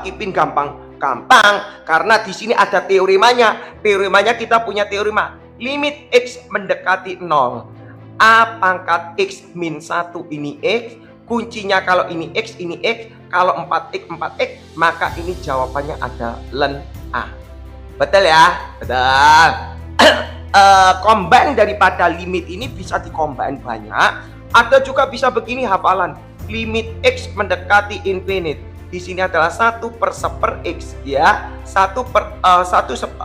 Kipin gampang karena di sini ada teoremanya. Teoremanya kita punya teorema limit X mendekati 0, A pangkat X min 1 ini X. Kuncinya kalau ini X, kalau 4X, maka ini jawabannya ada len A. Betul ya? Betul. Combine daripada limit ini bisa dikombine banyak. Ada juga bisa begini hafalan. Limit X mendekati infinite. Di sini adalah 1 per seper X ya. 1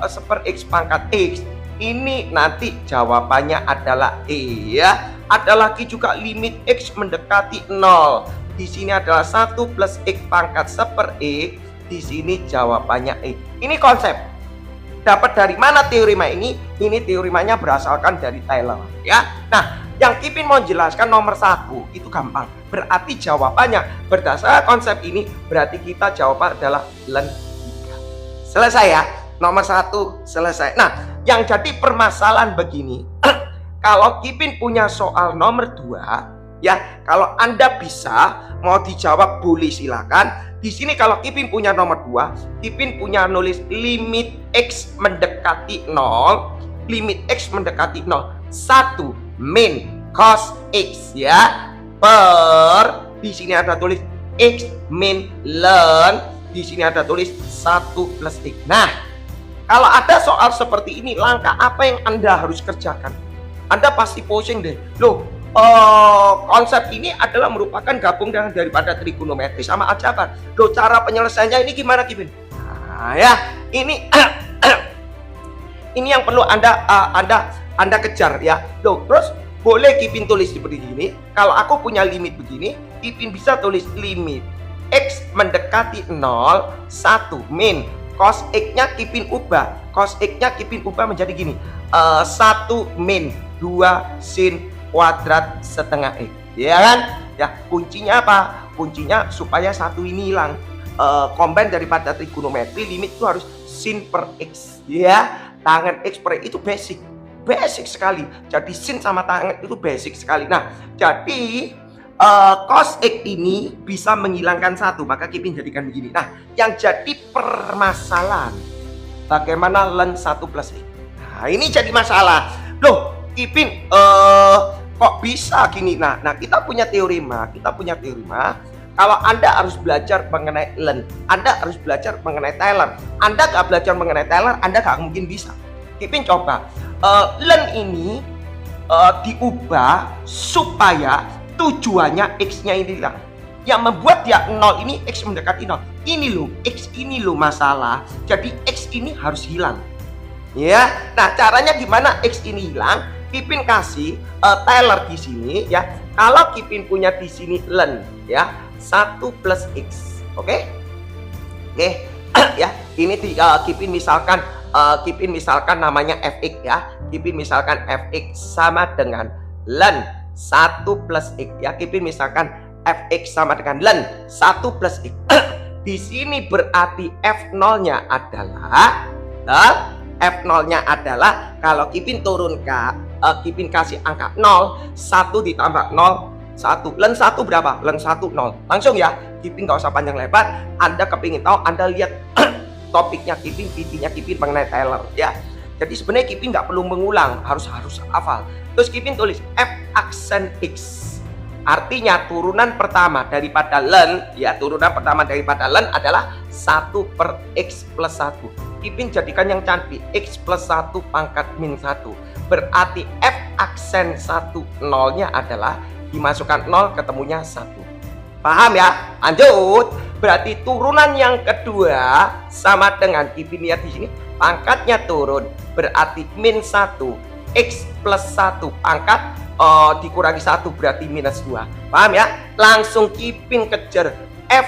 seper X pangkat X. Ini nanti jawabannya adalah E ya. Ada lagi juga limit X mendekati 0. Di sini adalah 1 plus X pangkat seper X. Di sini jawabannya E. Ini konsep. Dapat dari mana teorema ini? Ini teoremanya berasalkan dari Taylor ya. Nah, yang Kipin mau jelaskan nomor 1 itu gampang. Berarti jawabannya berdasarkan konsep ini berarti kita jawaban adalah len 3. Selesai ya. Nomor 1 selesai. Nah, yang jadi permasalahan begini. Kalau Kipin punya soal nomor 2 ya, kalau Anda bisa mau dijawab boleh silakan. Di sini kalau Kipin punya nomor 2, Kipin punya nulis limit X mendekati 0, limit X mendekati 0, 1 min cos X ya, per di sini ada tulis X min ln, di sini ada tulis 1 plus X. Nah, kalau ada soal seperti ini, langkah apa yang Anda harus kerjakan? Anda pasti pusing deh. Loh, konsep ini adalah merupakan gabungan daripada trigonometri sama aljabar. Loh, cara penyelesaiannya ini gimana, Kipin? Nah, ya, ini ini yang perlu Anda kejar ya. Loh, terus boleh Kipin tulis seperti ini. Kalau aku punya limit begini, Kipin bisa tulis limit X mendekati 0, 1 min cos X-nya Kipin ubah. Cos X-nya Kipin ubah menjadi gini. 1 min 2 sin kuadrat setengah X. Ya kan? Ya, kuncinya apa? Kuncinya supaya 1 ini hilang. Combine daripada trigonometri, limit itu harus sin per X. Ya, tangen X per X itu basic. Basic sekali. Jadi sin sama tangen itu basic sekali. Nah, jadi cos X ini bisa menghilangkan 1, maka Kipin jadikan begini. Nah, yang jadi permasalahan bagaimana len 1 plus X. Nah, ini jadi masalah. Loh, Kipin kok bisa gini? Nah, kita punya teorema. Kalau Anda harus belajar mengenai len, Anda harus belajar mengenai Taylor. Anda gak belajar mengenai Taylor, Anda gak mungkin bisa. Kipin coba len ini diubah supaya tujuannya X-nya ini hilang. Yang membuat dia 0 ini X mendekati 0. Ini loh, X ini loh masalah. Jadi X ini harus hilang. Ya, nah caranya gimana X ini hilang? Kipin kasih Taylor di sini ya. Kalau Kipin punya di sini len ya, 1 plus X. Oke? Ya, ini Kipin misalkan namanya fx ya. Kipin misalkan fx sama dengan len 1 plus X ya. Kipin misalkan fx sama dengan len 1 plus X. Di sini berarti f0-nya adalah F0-nya adalah kalau Kipin turunkan, Kipin kasih angka 0, 1 ditambah 0, 1. Len 1 berapa? Len 1, 0. Langsung ya, Kipin gak usah panjang lebar. Anda kepingin tahu, Anda lihat topiknya Kipin, PT-nya Kipin mengenai Taylor ya. Jadi sebenarnya Kipin gak perlu mengulang, harus hafal. Terus Kipin tulis F aksen X. Artinya turunan pertama daripada len, ya turunan pertama daripada len adalah 1 per X plus 1. Kipin jadikan yang cantik, X plus 1 pangkat min 1. Berarti F aksen 1 0-nya adalah dimasukkan 0 ketemunya 1. Paham ya? Lanjut. Berarti turunan yang kedua sama dengan Kipin lihat di sini, pangkatnya turun. Berarti min 1, X plus 1 pangkat dikurangi 1 berarti minus 2. Paham ya? Langsung Kipin kejar F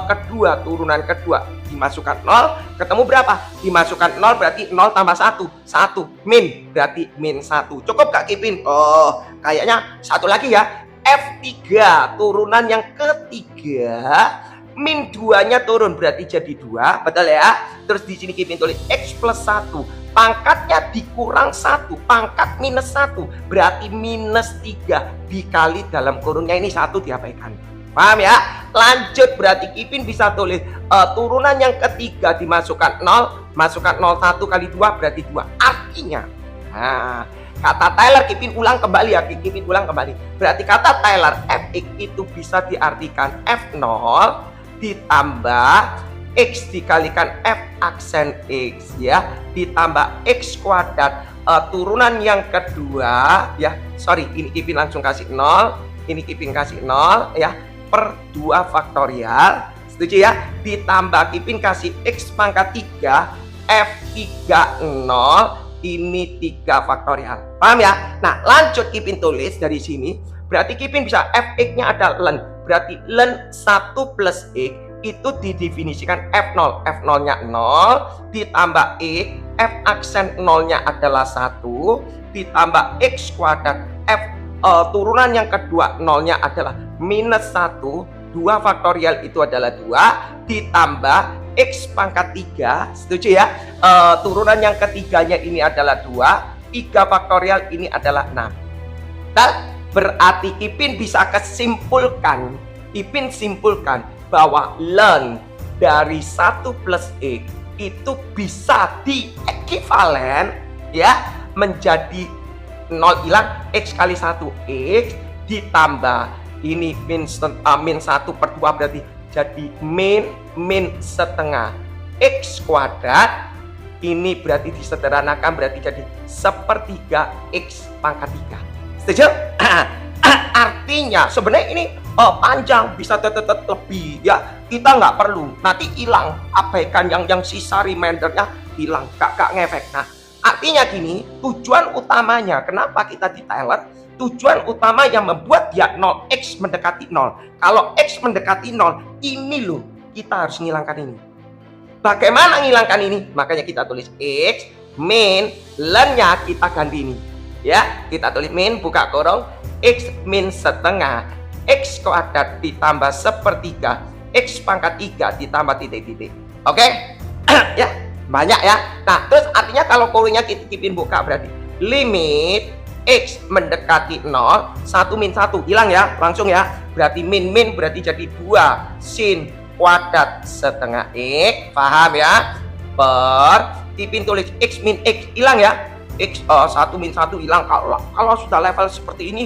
kedua, turunan kedua dimasukkan 0, ketemu berapa? Dimasukkan 0 berarti 0 tambah 1, 1 min berarti min 1. Cukup gak Kipin? Oh, kayaknya satu lagi ya. F3 turunan yang ketiga, min 2-nya turun berarti jadi 2, betul ya? Terus di sini Kipin tulis X plus 1, pangkatnya dikurang 1, pangkat minus 1 berarti minus 3 dikali dalam kurungnya ini 1 diabaikan. Paham ya? Lanjut, berarti Kipin bisa tulis turunan yang ketiga dimasukkan 0, masukkan 01 kali 2 berarti 2. Artinya, nah, kata Taylor Kipin ulang kembali ya, Kipin ulang kembali. Berarti kata Taylor fx itu bisa diartikan f0 ditambah x dikalikan f aksen x ya, ditambah x kuadrat turunan yang kedua ya. Sorry, ini Kipin langsung kasih 0, ini Kipin kasih 0 ya, per 2 faktorial. Setuju ya? Ditambah Kipin kasih x pangkat 3 f30 ini 3 faktorial. Paham ya? Nah, lanjut Kipin tulis dari sini. Berarti Kipin bisa fx-nya ada len. Berarti len 1 plus x itu didefinisikan f0. F0-nya 0 ditambah x, f aksen 0-nya adalah 1 ditambah x kuadrat f turunan yang kedua 0-nya adalah minus 1. 2 faktorial itu adalah 2 ditambah x pangkat 3, setuju ya? Turunan yang ketiganya ini adalah 2, 3 faktorial ini adalah 6. Nah, berarti Kipin bisa kesimpulkan, Kipin simpulkan bahwa len dari 1 plus x itu bisa diekivalen ya menjadi 0 hilang x kali 1 x ditambah ini min 1 per 2 berarti jadi min setengah x kuadrat. Ini berarti disederhanakan berarti jadi sepertiga x pangkat 3. Setuju? Artinya sebenarnya ini panjang, bisa tetap lebih ya. Kita nggak perlu nanti hilang, abaikan yang sisa remindernya hilang, gak ngefek. Nah, artinya gini, tujuan utamanya kenapa kita di Taylor, tujuan utama yang membuat dia 0x mendekati 0. Kalau x mendekati 0, ini loh kita harus ngilangkan ini. Bagaimana ngilangkan ini? Makanya kita tulis x min len-nya kita ganti ini. Ya, kita tulis min buka kurung x min setengah x kuadrat ditambah sepertiga x pangkat 3 ditambah titik-titik. Oke? Ya, banyak ya. Nah, terus artinya kalau kurungnya kita Kipin buka berarti limit x mendekati 0, 1 min 1 hilang ya, langsung ya. Berarti min berarti jadi 2 sin kuadrat setengah x, paham ya? Per Kipin tulis x min x hilang ya. X 1 min 1 hilang. Kalau sudah level seperti ini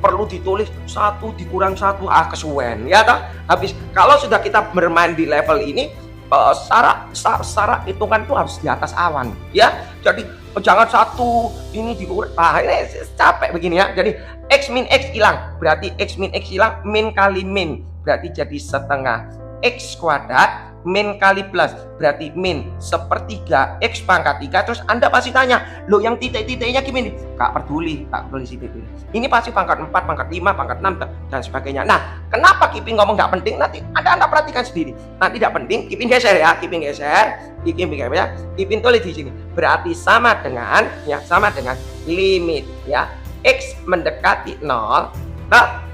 perlu ditulis 1 dikurang 1 kesuwen ya toh. Habis kalau sudah kita bermain di level ini secara hitungan itu harus di atas awan ya. Jadi jangan 1 ini dikurang. Nah, ini capek begini ya. Jadi x min x hilang, berarti x min x hilang, min kali min berarti jadi setengah x kuadrat, min kali plus berarti min sepertiga x pangkat 3. Terus Anda pasti tanya, loh yang titik-titiknya gimana? Gak peduli sih titik. Ini pasti pangkat 4, pangkat 5, pangkat 6 dan sebagainya. Nah, kenapa Kipin ngomong gak penting? Nanti Anda perhatikan sendiri. Nanti tidak penting, Kipin geser ya, Kipin tulis di sini. Berarti sama dengan limit ya x mendekati 0 nah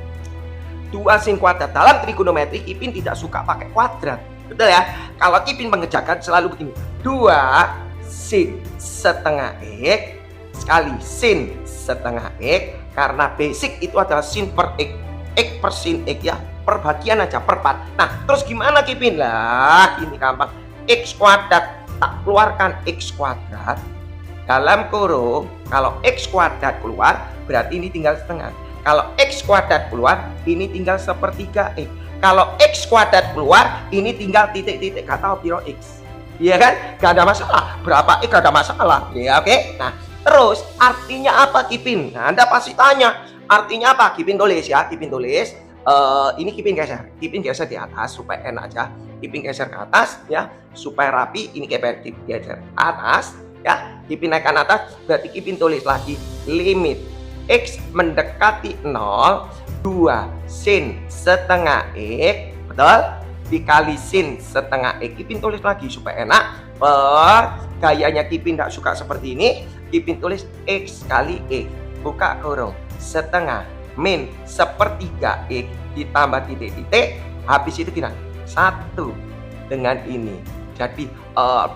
2 sin kuadrat. Dalam trigonometri Kipin tidak suka pakai kuadrat. Betul ya? Kalau Kipin mengerjakan selalu begini. 2 sin setengah x sekali sin setengah x, karena basic itu adalah sin per x, x per sin x ya, perbagian aja per 4. Nah, terus gimana Kipin? Lah, ini gampang. X kuadrat tak keluarkan x kuadrat dalam kurung. Kalau x kuadrat keluar berarti ini tinggal setengah. Kalau x kuadrat keluar ini tinggal sepertiga x. Kalau x kuadrat keluar ini tinggal titik-titik kata piro x. Iya kan? Gak ada masalah. Berapa x gak ada masalah. Ya oke. Nah, terus artinya apa Kipin? Nah, Anda pasti tanya. Artinya apa? Kipin tulis ya. Kipin tulis. Ini Kipin geser di atas supaya enak aja. Kipin geser ke atas ya supaya rapi. Ini Kipin geser ke atas ya. Kipin naikkan atas berarti Kipin tulis lagi limit x mendekati 0, 2 sin setengah x, betul? Dikali sin setengah x. Kipin tulis lagi supaya enak. Gayanya Kipin tidak suka seperti ini. Kipin tulis x kali x buka kurung setengah min sepertiga x ditambah titik-titik. Habis itu kita 1 dengan ini. Jadi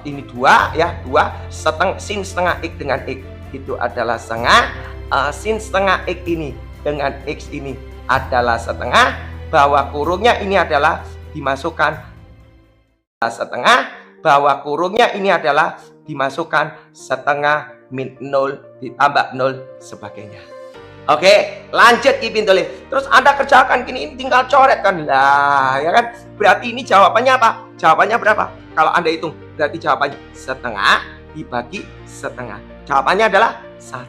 ini 2 ya, 2 sin setengah x dengan x itu adalah setengah. Sin setengah x ini dengan x ini adalah setengah, bawah kurungnya ini adalah dimasukkan setengah, bawah kurungnya ini adalah dimasukkan setengah min 0 ditambah 0 sebagainya. Oke, lanjut Kipin tulis. Terus Anda kerjakan gini, ini tinggal coret kan lah, ya kan? Berarti ini jawabannya apa? Jawabannya berapa? Kalau Anda hitung, berarti jawabannya setengah dibagi setengah. Jawabannya adalah 1.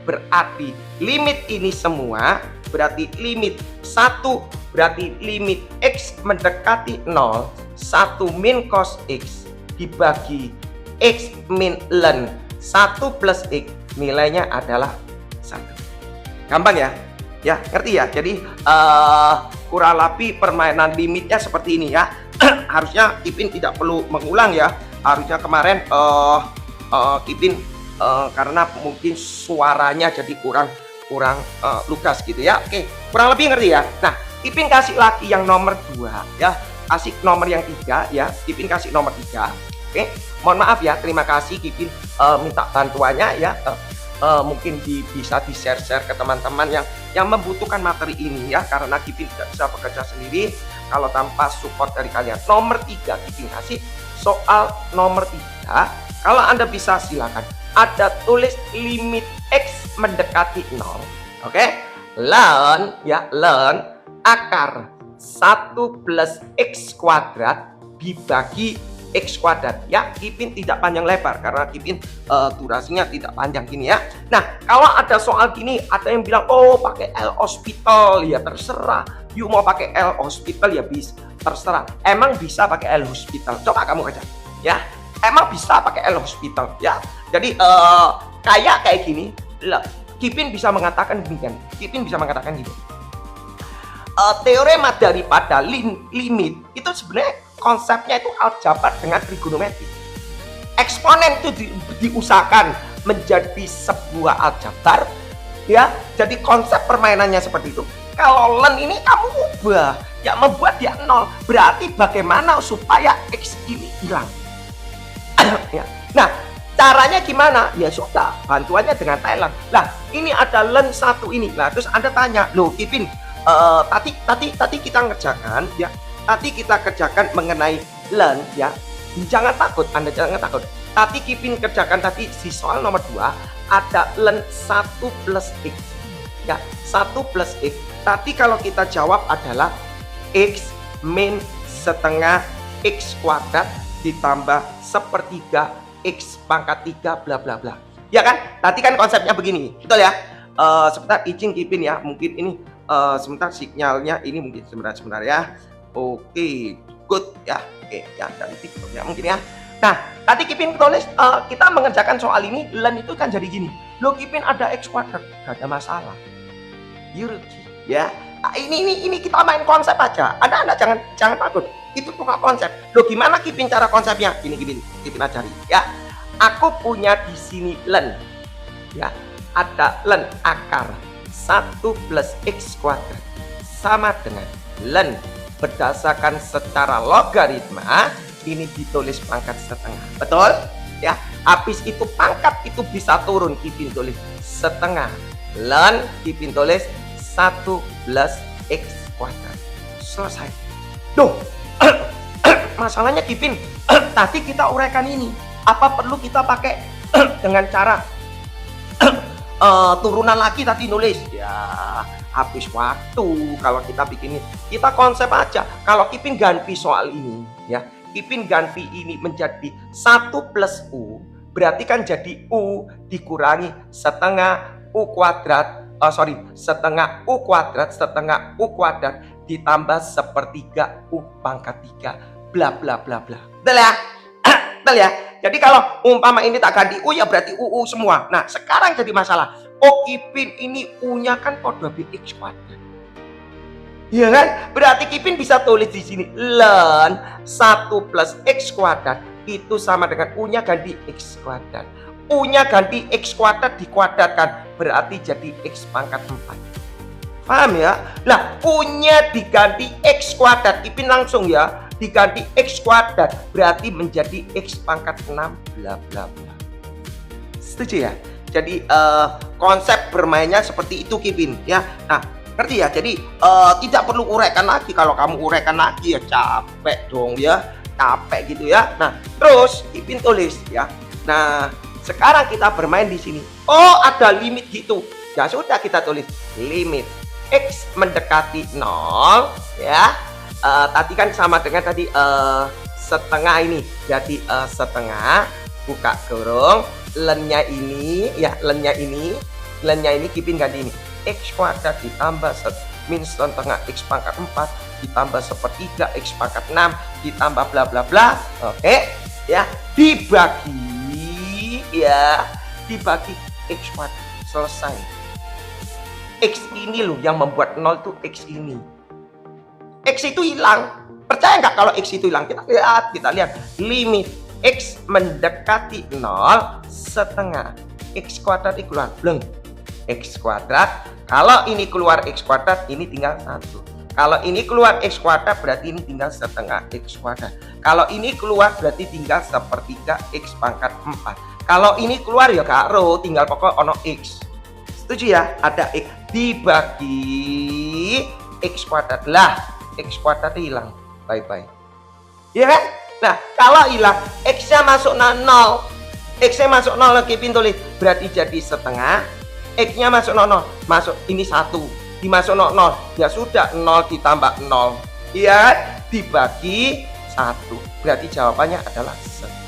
Berarti limit ini semua, berarti limit 1, berarti limit X mendekati 0, 1 min cos X dibagi X min ln 1 plus X, nilainya adalah 1. Gampang ya? Ya, ngerti ya? Jadi kurang lebih permainan limitnya seperti ini ya. Harusnya Kipin tidak perlu mengulang ya. Harusnya kemarin Kipin karena mungkin suaranya jadi kurang lugas gitu ya. Oke, kurang lebih ngerti ya. Nah, Kipin kasih lagi yang nomor 2 ya. Kasih nomor yang 3 ya. Kipin kasih nomor 3. Oke, mohon maaf ya. Terima kasih Kipin minta bantuannya ya. Mungkin bisa di-share ke teman-teman yang membutuhkan materi ini ya, karena Kipin tidak bisa bekerja sendiri kalau tanpa support dari kalian. Nomor 3 Kipin kasih soal nomor 3. Kalau Anda bisa silakan. Ada tulis limit X mendekati 0. Oke? Ln ya, ln akar 1 plus X kuadrat dibagi X kuadrat ya. Kipin tidak panjang lebar karena Kipin durasinya tidak panjang gini ya. Nah, kalau ada soal gini, ada yang bilang oh pakai L hospital, ya terserah. You mau pakai L hospital ya bisa, terserah. Emang bisa pakai L hospital? Coba kamu kerja ya. Emang bisa pakai L hospital ya. Jadi kayak gini, Kipin bisa mengatakan demikian. Kipin bisa mengatakan gini. Teorema daripada limit itu sebenarnya konsepnya itu aljabar dengan trigonometri. Eksponen itu diusahakan menjadi sebuah aljabar ya. Jadi konsep permainannya seperti itu. Kalau ln ini kamu ubah, ya membuat dia 0. Berarti bagaimana supaya X ini hilang? Ya. Nah, caranya gimana? Ya sudah, bantuannya dengan Thailand. Lah, ini ada ln 1 ini. Nah, terus Anda tanya, loh Kipin, tadi kita ngerjakan ya. Tadi kita kerjakan mengenai ln ya. Jangan takut, Anda jangan takut. Tadi Kipin kerjakan tadi di soal nomor 2 ada ln 1 plus X. Ya, 1 plus X. Tadi kalau kita jawab adalah X min setengah X kuadrat ditambah sepertiga X pangkat 3 bla bla bla. Ya kan? Tadi kan konsepnya begini. Betul ya? Sebentar izin Kipin ya. Mungkin ini sebentar sinyalnya ini mungkin sebentar ya. Oke, good ya. Oke, ya dari TikTok ya mungkin ya. Nah, tadi Kipin tulis kita mengerjakan soal ini, ln itu kan jadi gini. Loh Kipin ada X kuadrat, gak ada masalah. Yurki ya. Nah, ini kita main konsep aja. Anda jangan takut. Itu bukan konsep. Loh gimana Kipin cara konsepnya? Ini Kipin ajari ya. Aku punya di sini ln. Ya, ada ln akar 1 plus X kuadrat sama dengan ln berdasarkan secara logaritma ini ditulis pangkat setengah. Betul? Ya. Habis itu pangkat itu bisa turun, Kipin tulis setengah. Ln Kipin tulis 1 plus X kuadrat. Selesai. Duh. Masalahnya Kipin, tadi kita uraikan ini. Apa perlu kita pakai dengan cara turunan lagi tadi nulis? Ya, habis waktu kalau kita bikin ini. Kita konsep aja. Kalau Kipin ganti soal ini ya, Kipin ganti ini menjadi 1 plus U, berarti kan jadi U dikurangi setengah U kuadrat, setengah U kuadrat ditambah sepertiga U pangkat 3 bla bla bla bla. Betul ya? Betul ya? Jadi kalau umpama ini tak ganti U ya berarti UU semua. Nah, sekarang jadi masalah. Oh, Kipin ini U-nya kan kode BX kuadrat. Iya kan? Berarti Kipin bisa tulis di sini ln 1 plus X kuadrat itu sama dengan U-nya ganti X kuadrat. U-nya ganti X kuadrat dikuadratkan berarti jadi X pangkat 4. Paham ya? Lah, U-nya diganti X kuadrat, Kipin langsung ya diganti X kuadrat berarti menjadi X pangkat 6 bla bla bla. Setuju ya? Jadi konsep bermainnya seperti itu Kipin ya. Nah, Ngerti ya? Jadi tidak perlu uraikan lagi. Kalau kamu uraikan lagi ya capek dong ya, capek gitu ya. Nah, terus Ipin tulis ya. Nah, sekarang kita bermain di sini. Oh, ada limit gitu. Ya sudah, kita tulis limit X mendekati 0 ya. Tadi kan sama dengan tadi setengah ini. Jadi setengah buka kurung, lennya ini ya, lennya ini Kipin ganti ini X kuadrat ditambah min setengah X pangkat 4 ditambah sepertiga X pangkat 6 ditambah bla bla bla. Oke ya, dibagi X kuadrat. Selesai. X ini loh yang membuat 0 tuh X ini. X itu hilang. Percaya nggak kalau X itu hilang? Kita lihat limit X mendekati 0 setengah X kuadrat itu keluar bleng. X kuadrat, kalau ini keluar X kuadrat, ini tinggal 1. Kalau ini keluar X kuadrat, berarti ini tinggal setengah X kuadrat. Kalau ini keluar, berarti tinggal sepertiga X pangkat 4. Kalau ini keluar ya karo, tinggal pokok ono X. Setuju ya? Ada X dibagi X kuadrat lah, X kuadrat hilang, bye-bye. Iya kan? Nah, kalau hilang, X-nya masuk 0. X-nya masuk 0, Kipin tulis. Berarti jadi setengah. X-nya masuk 0, masuk ini 1. Dimasuk 0, ya sudah 0 ditambah 0. Iya, dibagi 1. Berarti jawabannya adalah setengah.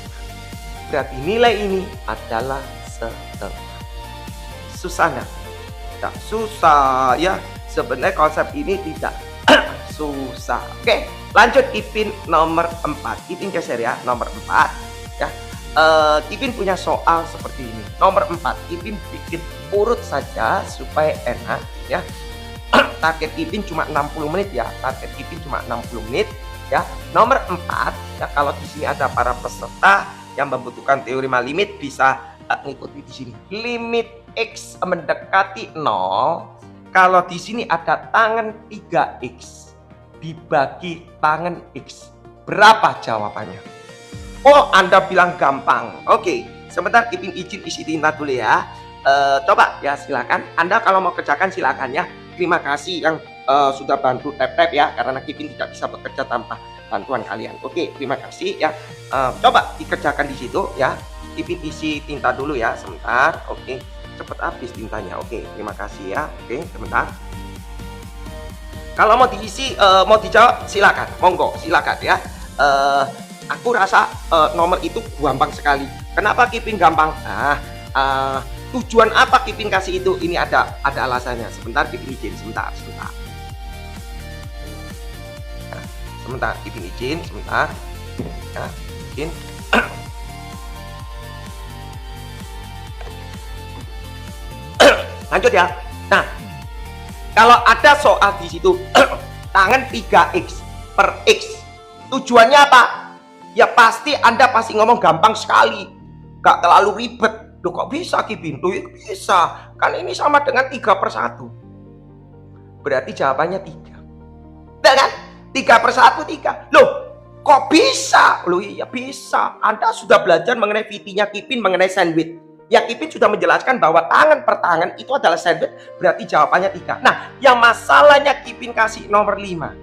Berarti nilai ini adalah setengah. Susah nggak? Tidak susah ya. Sebenarnya konsep ini tidak susah. Oke, lanjut Ipin nomor 4. Ipin geser ya, nomor 4 ya. Ipin punya soal seperti ini. Nomor 4, Ipin bikin urut saja supaya enak ya. Target Ipin cuma 60 menit ya. Target Ipin cuma 60 menit ya. Nomor 4 ya, kalau di sini ada para peserta yang membutuhkan teorema limit bisa ngikuti di sini. Limit X mendekati 0. Kalau di sini ada tangan 3X dibagi tangan X, berapa jawabannya? Oh, Anda bilang gampang. Oke, sebentar Ipin izin isi tinta dulu ya. Coba ya, silakan. Anda kalau mau kerjakan silakan ya. Terima kasih yang sudah bantu tap-tap ya, karena Ipin tidak bisa bekerja tanpa bantuan kalian. Oke, terima kasih ya. Coba dikerjakan di situ ya. Ipin isi tinta dulu ya, sebentar. Oke, cepet habis tintanya. Oke, terima kasih ya. Oke, sebentar. Kalau mau diisi, mau dijawab silakan, monggo silakan ya. Aku rasa nomor itu gampang sekali. Kenapa Kipin gampang? Tujuan apa Kipin kasih itu? Ini ada alasannya. Sebentar Kipin izin, sebentar. Nah, sebentar Kipin izin, sebentar. Ya, izin. Lanjut ya. Nah, kalau ada soal di situ tangan 3X per X, tujuannya apa? Ya pasti Anda pasti ngomong gampang sekali, gak terlalu ribet. Loh kok bisa Kipin? Loh bisa, kan ini sama dengan 3/1. Berarti jawabannya 3. Tidak kan? 3/1 3. Loh kok bisa? Loh iya bisa. Anda sudah belajar mengenai VT-nya Kipin mengenai sandwich. Ya Kipin sudah menjelaskan bahwa tangan per tangan itu adalah sandwich, berarti jawabannya 3. Nah, yang masalahnya Kipin kasih nomor 5.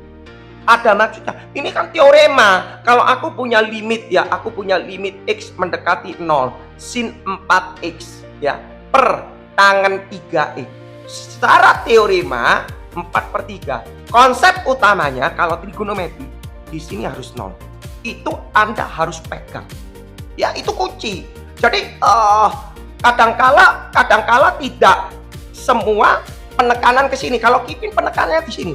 Ada maksudnya, ini kan teorema. Kalau aku punya limit ya, aku punya limit X mendekati 0 sin 4X ya per tangan 3X. Secara teorema 4/3. Konsep utamanya kalau trigonometri di sini harus 0. Itu Anda harus pegang. Ya, itu kunci. Jadi kadangkala tidak semua penekanan ke sini. Kalau Kipin penekanannya di sini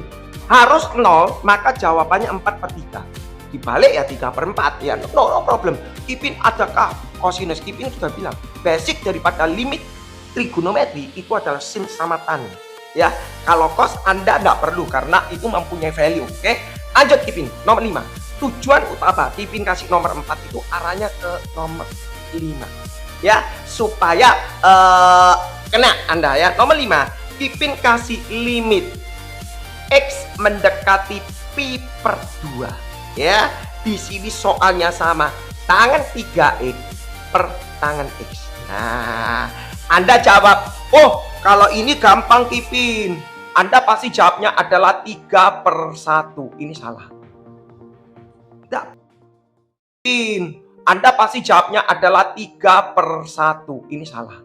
harus 0, maka jawabannya 4/3. Dibalik ya 3/4 ya, no problem. Kipin adakah kosinus? Kipin sudah bilang basic daripada limit trigonometri itu adalah sin sama tan ya. Kalau cos Anda nggak perlu karena itu mempunyai value. Oke, lanjut Kipin nomor 5. Tujuan utama Kipin kasih nomor 4 itu arahnya ke nomor 5 ya, supaya kena Anda ya. Nomor 5, Kipin kasih limit X mendekati pi/2 ya. Di sini soalnya sama, tangan 3X per tangan X. Nah, Anda jawab, oh kalau ini gampang Kipin, Anda pasti jawabnya adalah 3/1. Ini salah. Tidak. Anda pasti jawabnya adalah 3/1. Ini salah.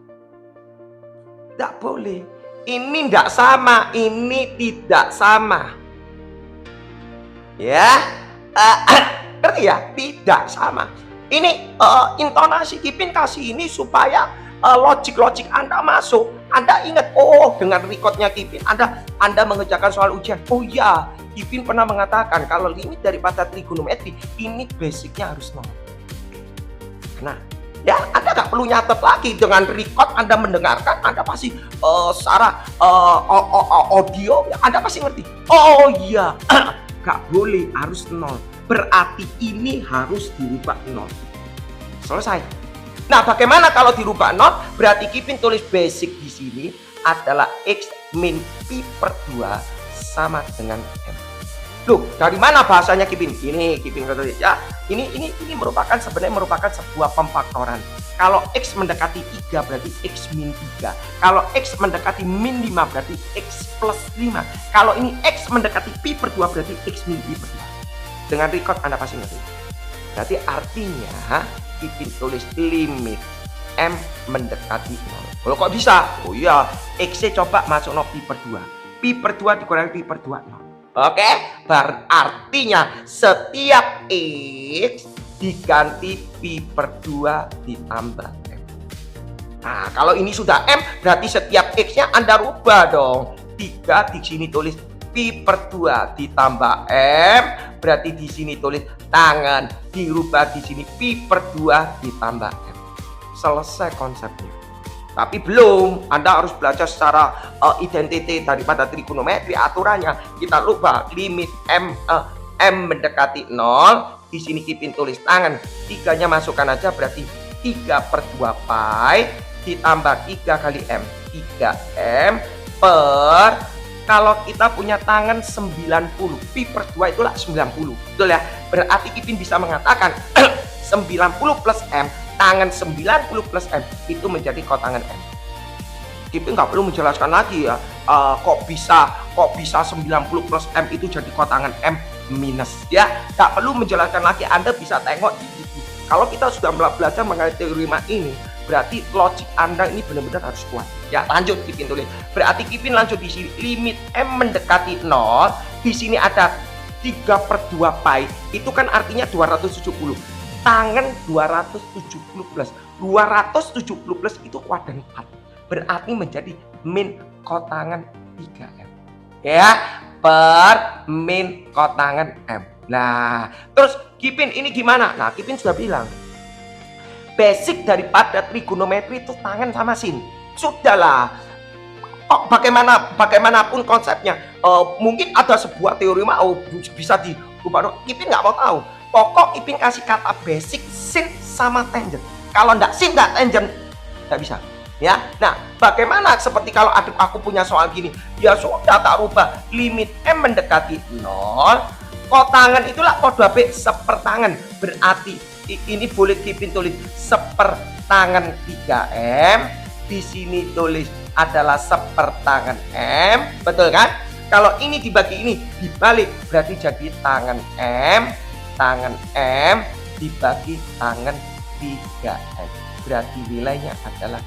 Tidak boleh. Ini tidak sama. Ini tidak sama. Ya. Ngerti ya? Tidak sama. Ini intonasi Kipin kasih ini supaya logik Anda masuk. Anda ingat, oh dengan recordnya Kipin Anda mengerjakan soal ujian. Oh iya, Kipin pernah mengatakan kalau limit daripada trigonometri ini basicnya harus 0. Nah ya, Anda nggak perlu nyatet lagi. Dengan record Anda mendengarkan, Anda pasti secara audio Anda pasti ngerti. Oh iya, nggak boleh, harus 0. Berarti ini harus dirubah 0. Selesai. Nah, bagaimana kalau dirubah 0? Berarti Kipin tulis basic di sini adalah X min pi per 2 sama dengan M. Loh, dari mana bahasanya Kipin? Ini Kipin kata ya. Ini sebenarnya merupakan sebuah pemfaktoran. Kalau X mendekati 3 berarti X min 3. Kalau X mendekati min 5 berarti X plus 5. Kalau ini X mendekati pi per 2 berarti X min pi per 2. Dengan record Anda pasti ngerti. Berarti artinya Kipin tulis limit M mendekati 0. Kalau kok bisa? Oh iya, X coba masuk pi per 2. Pi per 2 dikurangi pi per 2 0. Oke? Artinya setiap X diganti pi per 2 ditambah M. Nah, kalau ini sudah M, berarti setiap X-nya Anda rubah dong. 3 di sini tulis pi per 2 ditambah M, berarti di sini tulis tangan, dirubah di sini pi per 2 ditambah M. Selesai konsepnya. Tapi belum, Anda harus belajar secara identitas daripada trigonometri, aturannya. Kita lupa limit M mendekati 0. Di sini Kipin tulis tangan, 3-nya masukkan aja, berarti 3/2 pi ditambah 3 kali M, 3M per, kalau kita punya tangan 90, pi per 2 itulah 90. Betul ya? Berarti Kipin bisa mengatakan 90 plus M, tangan 90 plus M itu menjadi kotangan M. Kipin nggak perlu menjelaskan lagi ya, kok bisa 90 plus M itu jadi kotangan M minus ya. Nggak perlu menjelaskan lagi, Anda bisa tengok di buku. Kalau kita sudah belajar mengenai teorema ini, berarti logik Anda ini benar-benar harus kuat. Ya, lanjut Kipin tulis. Berarti Kipin lanjut di sini limit M mendekati 0. Di sini ada 3/2 pi. Itu kan artinya 270. Tangan 270 plus 270 plus itu kuadran 4. Berarti menjadi min kotangan 3M. Ya, per min kotangan M. Nah, terus Kipin ini gimana? Nah, Kipin sudah bilang basic daripada trigonometri itu tangan sama sin. Sudahlah. Oh, bagaimanapun konsepnya, mungkin ada sebuah teorema bisa diubah. Kipin nggak mau tahu. Pokok Kipin kasih kata basic sin sama tangent. Kalau nggak sin nggak tangent, nggak bisa. Ya, nah bagaimana seperti kalau aku punya soal gini, ya sudah tak rubah limit M mendekati 0, kotangan itulah kode B sepertangan, berarti ini boleh Kipin tulis sepertangan 3M, di sini tulis adalah sepertangan M, betul kan? Kalau ini dibagi ini dibalik berarti jadi tangan M dibagi tangan 3M, berarti nilainya adalah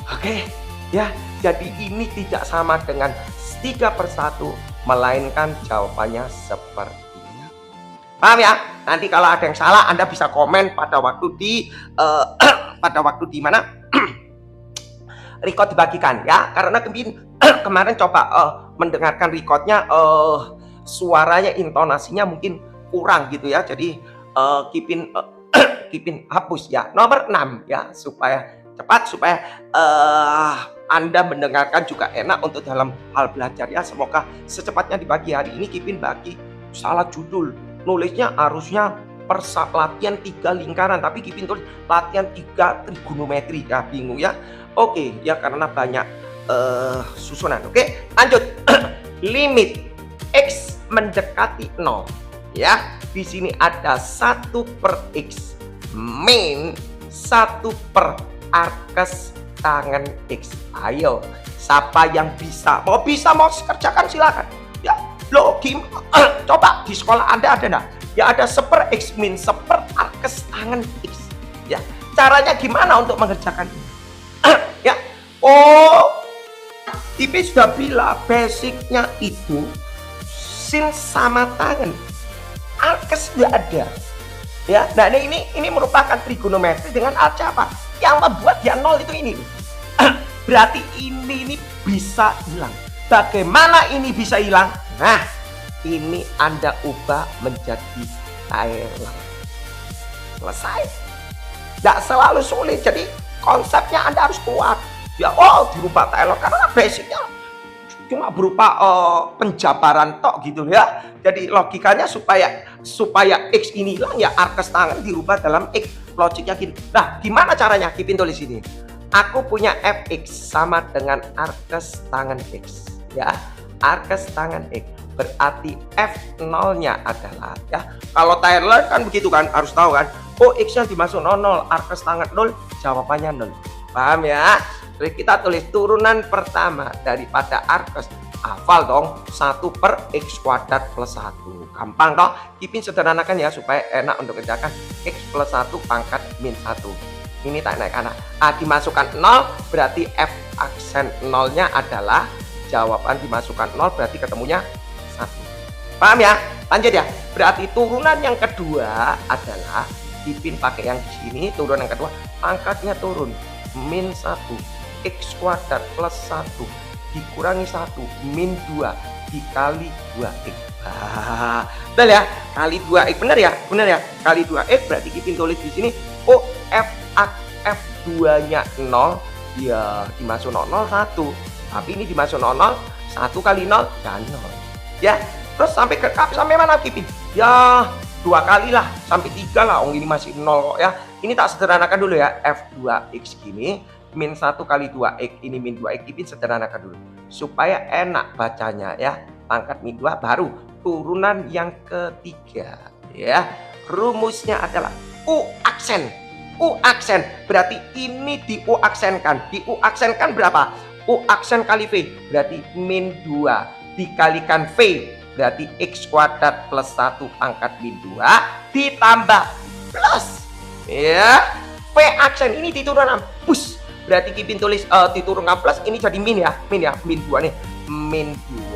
Oke, ya, jadi ini tidak sama dengan 3/1, melainkan jawabannya sepertinya. Paham ya? Nanti kalau ada yang salah, Anda bisa komen pada waktu di mana record dibagikan ya. Karena kemarin coba mendengarkan recordnya, suaranya, intonasinya mungkin kurang gitu ya. Jadi Kipin hapus ya. Nomor 6 ya, supaya cepat, supaya Anda mendengarkan juga enak untuk dalam hal belajar ya. Semoga secepatnya dibagi. Hari ini Kipin bagi salah judul, nulisnya harusnya latihan 3 lingkaran, tapi Kipin tulis latihan 3 trigonometri ya, bingung ya. Oke ya, karena banyak susunan. Oke, lanjut. Limit X mendekati 0 ya. Di sini ada 1/X min 1/arcus tangen X. Ayo, siapa yang bisa? Mau kerjakan silakan. Ya, lo gimana? Coba di sekolah Anda ada nggak? Ya ada seper X min seper arkes tangen X. Ya, caranya gimana untuk mengerjakan ini? Ya, IP sudah bilang basicnya itu sin sama tangen, arkes nggak ada. Ya, nah ini merupakan trigonometri dengan aljabar yang membuat dia nol itu ini. Berarti ini bisa hilang. Bagaimana ini bisa hilang? Nah, ini Anda ubah menjadi Taylor. Selesai. Nggak selalu sulit, jadi konsepnya Anda harus kuat. Ya, dirubah Taylor karena basicnya cuma berupa penjabaran tok gitu ya. Jadi logikanya supaya X ini hilang ya arkes tangen dirubah dalam X. Logiknya gini. Nah, gimana caranya? Kipin tulis ini. Aku punya Fx sama dengan arkes tangen X. Ya, arkes tangen X. Berarti F0-nya adalah ya. Kalau Taylor kan begitu kan, harus tahu kan. X-nya dimasuk 0, arkes tangen 0, jawabannya 0. Paham ya? Jadi kita tulis turunan pertama daripada arkes. Hafal dong, 1/x² plus 1. Gampang toh? Kipin sederhanakan ya supaya enak untuk kerjakan. X plus 1 pangkat min 1. Ini tak naik anak. Dimasukkan 0 berarti F aksen 0-nya adalah jawaban dimasukkan 0 berarti ketemunya 1. Paham ya? Lanjut ya. Berarti turunan yang kedua adalah Kipin pakai yang di sini. Turunan yang kedua pangkatnya turun min 1 x² plus 1 dikurangi 1 min 2 dikali 2x. Betul ya, kali 2x. Benar ya, kali 2x berarti Kipin tulis di sini F2-nya 0 ya dimasuk 0 1, tapi ini dimasuk 0 1 kali 0 dan 0 ya. Terus sampai mana Kipin? Ya 2 kali lah, sampai 3 lah. Ini masih 0 kok ya. Ini tak sederhanakan dulu ya. F2x gini min 1 kali 2x, ini min 2x. Kipin sederhanakan dulu supaya enak bacanya ya. Pangkat min 2 baru turunan yang ketiga ya. Rumusnya adalah U aksen. Berarti ini di U aksenkan. Di U aksenkan berapa? U aksen kali V berarti min 2 dikalikan V berarti x² plus 1 pangkat min 2 ditambah plus ya. V aksen ini diturunkan plus. Berarti Kipin tulis diturunkan plus, ini jadi min 2 nih. Min 2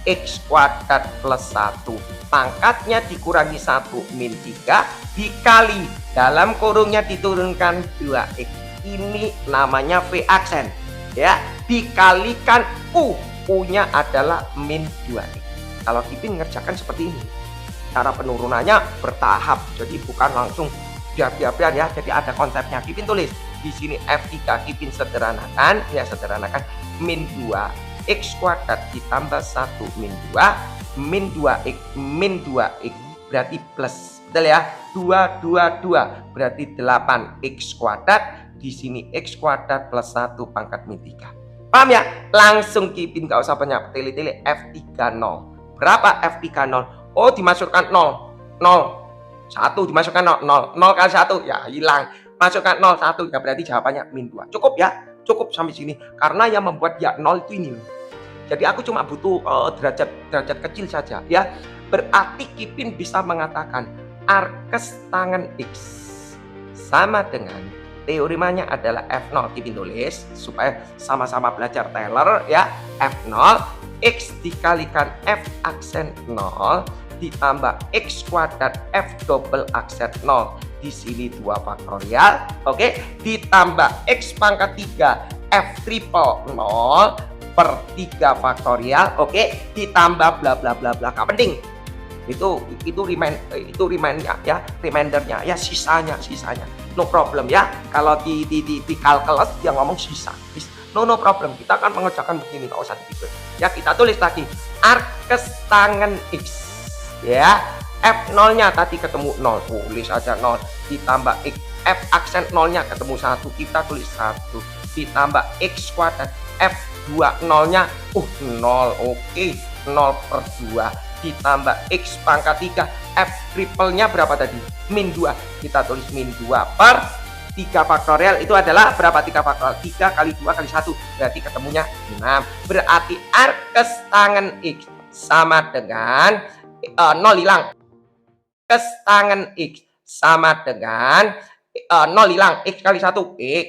x² plus 1 pangkatnya dikurangi 1 min 3 dikali dalam kurungnya diturunkan 2x. Ini namanya V aksen ya, dikalikan U-nya adalah min 2x. Kalau Kipin ngerjakan seperti ini, cara penurunannya bertahap, jadi bukan langsung biar ya. Jadi ada konsepnya. Kipin tulis di sini F3 Kipin sederhanakan ya, min 2 x² ditambah 1 min 2 min 2x berarti plus. Betul ya? 2 berarti 8x². Di sini x² plus 1 pangkat min 3. Paham ya? Langsung Kipin gak usah banyak tele-tele. F3 0. Berapa F3 0? Dimasukkan 0 1 dimasukkan 0 kali 1 ya hilang. Masukkan 0 1 ya berarti jawabannya min 2. Cukup ya? Cukup sampai sini. Karena yang membuat ya 0 itu ini loh. Jadi aku cuma butuh derajat kecil saja ya. Berarti Kipin bisa mengatakan arkes tangen X sama dengan teoremanya adalah F0. Kipin tulis supaya sama-sama belajar Taylor ya. F0 X dikalikan F aksen 0 ditambah x² F double aksen 0. Di sini 2 faktorial, oke, ditambah x pangkat 3 F triple 0 per 3 faktorial, oke, ditambah bla bla bla bla. Gak penting. Itu remindernya ya, sisanya. No problem ya. Kalau di kalkulus dia ngomong sisa. No problem. Kita akan mengerjakan begini, nggak usah dipikir. Ya, kita tulis lagi arkes tangen X. Ya, F0-nya tadi ketemu 0, tulis aja 0 ditambah X, F aksen 0-nya ketemu 1, kita tulis 1 ditambah x² F2 0-nya 0, oke, 0/2 ditambah x pangkat 3 F triple-nya berapa tadi? min 2, kita tulis min 2/3 3 faktorial itu adalah berapa? 3 faktorial 3 kali 2 kali 1 berarti ketemunya 6. Berarti arkes tangen X sama dengan 0 hilang. Arkes tangen X sama dengan 0 hilang. X kali 1 X.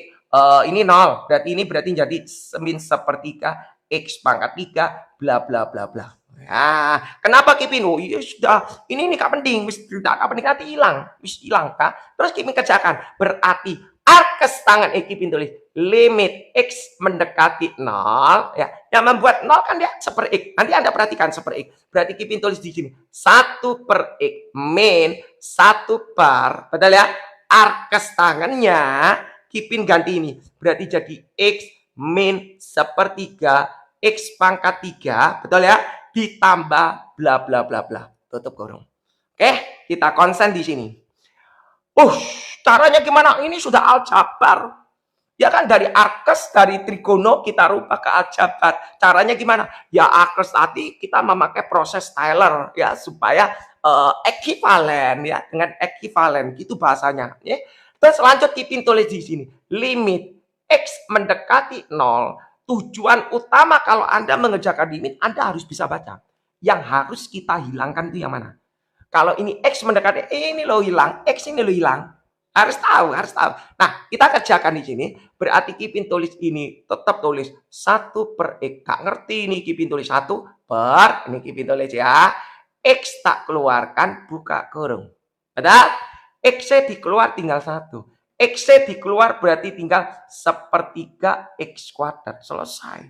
Ini 0. Berarti ini jadi min sepertiga X pangkat 3 bla bla bla bla. Ya, kenapa Kipin? Oh iya sudah, ini gak penting, tidak penting nanti hilang kah? Terus Kipin kerjakan, berarti arkes tangan Kipin tulis limit X mendekati 0 ya. Yang membuat 0 kan dia 1/X. Nanti Anda perhatikan 1/X. Berarti Kipin tulis di sini 1/X min 1/, betul ya? Arkes tangannya Kipin ganti ini. Berarti jadi X min 1/3 X pangkat 3, betul ya? Ditambah bla bla bla bla. Tutup kurung. Oke, kita konsen di sini. Caranya gimana? Ini sudah aljabar. Ya kan dari arkes, dari trigono kita rubah ke aljabar. Caranya gimana? Ya arkes tadi kita memakai proses Taylor ya supaya ekivalen ya, dengan ekivalen gitu bahasanya ya. Terus lanjut Kipin tulis di sini. Limit X mendekati 0. Tujuan utama kalau Anda mengerjakan limit, Anda harus bisa baca. Yang harus kita hilangkan itu yang mana? Kalau ini X mendekati, ini lo hilang, X ini lo hilang. Harus tahu. Nah, kita kerjakan di sini. Berarti Kipin tulis ini, tetap tulis 1/X. Gak ngerti ini Kipin tulis 1/, ini Kipin tulis ya. X tak keluarkan, buka kurung. Betul? X-nya dikeluar tinggal 1. X dikeluar berarti tinggal 1/3 X kuadrat. Selesai.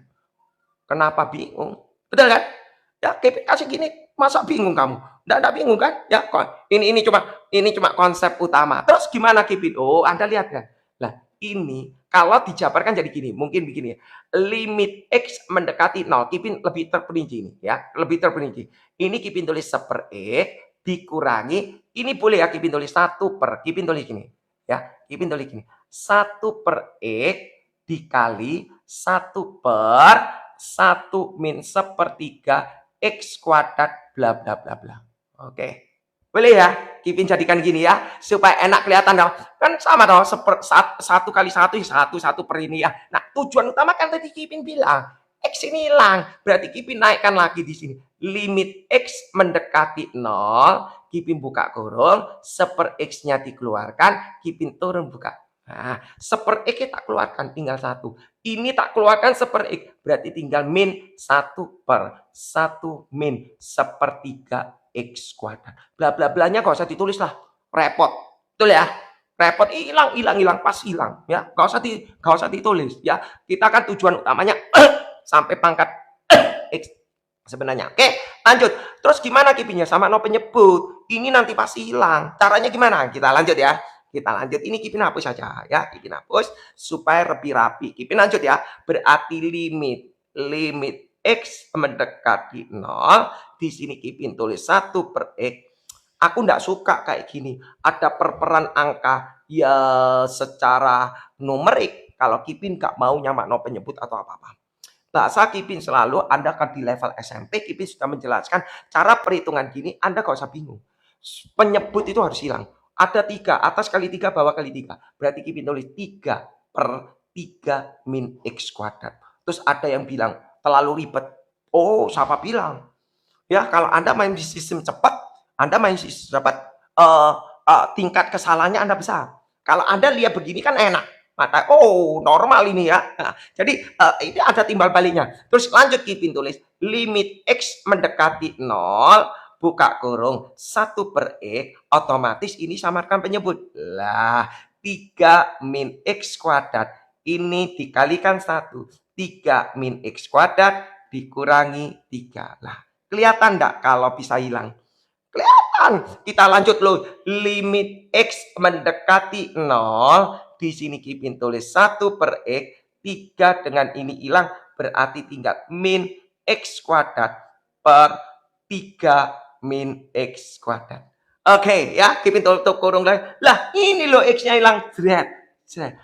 Kenapa bingung? Betul kan? Ya, Kipin kasih gini, masa bingung kamu? Nggak bingung kan? Ya, ini cuma konsep utama. Terus gimana Kipin? Oh, Anda lihat kan? Nah, ini kalau dijabarkan jadi gini, mungkin begini ya. Limit X mendekati 0. Kipin lebih terperinci ini ya, lebih terperinci. Ini Kipin tulis 1/X dikurangi, ini boleh ya Kipin tulis 1/, Kipin tulis gini. Ya, Kipin tulis gini. 1/X dikali 1/1 min 1/3 X kuadrat bla bla bla bla. Oke. Boleh ya? Kipin jadikan gini ya, supaya enak kelihatan dong. Kan sama dong, 1 kali 1 1 ini ya. Nah, tujuan utama kan tadi Kipin bilang, X ini hilang. Berarti Kipin naikkan lagi di sini. Limit X mendekati 0, Kipin buka kurung, 1/X-nya dikeluarkan, Kipin turun buka. Nah, 1/X tak keluarkan, tinggal 1. Ini tak keluarkan 1/X, berarti tinggal min 1/1 min 1/3 X kuadrat. Bla bla blanya gak usah ditulis lah, repot. Betul ya? Repot, hilang pas hilang ya. Gak usah ditulis ya. Kita kan tujuan utamanya sampai pangkat X sebenarnya. Oke, lanjut. Terus gimana Kipinnya? Sama no penyebut. Ini nanti pasti hilang. Caranya gimana? Kita lanjut ya. Ini Kipin hapus saja ya. Kipin hapus supaya lebih rapi. Kipin lanjut ya. Berarti limit X mendekati 0. Di sini Kipin tulis 1/X. Aku nggak suka kayak gini. Ada perperan angka ya secara numerik. Kalau Kipin nggak mau nyamak no penyebut atau apa-apa. Bahasa Kipin selalu Anda kan di level SMP, Kipin sudah menjelaskan cara perhitungan gini, Anda gak usah bingung. Penyebut itu harus hilang. Ada 3, atas kali 3, bawah kali 3. Berarti Kipin tulis 3/3 min X kuadrat. Terus ada yang bilang, terlalu ribet. Oh, siapa bilang? Ya, kalau Anda main di sistem cepat, Anda main sistem cepat, tingkat kesalahannya Anda besar. Kalau Anda lihat begini kan enak. Mata, oh normal ini ya. Nah, jadi ini ada timbal baliknya. Terus lanjut Kipin tulis limit X mendekati 0, buka kurung 1/X, otomatis ini samarkan penyebut. Lah 3 min X kuadrat ini dikalikan 1. 3 min X kuadrat dikurangi 3. Lah kelihatan enggak kalau bisa hilang? Kelihatan. Kita lanjut loh. Limit X mendekati 0. Di sini Kipin tulis 1/X. 3 dengan ini hilang. Berarti tinggal min X kuadrat per 3 min X kuadrat. Oke ya. Kipin tutup kurung lagi. Lah ini loh X-nya hilang.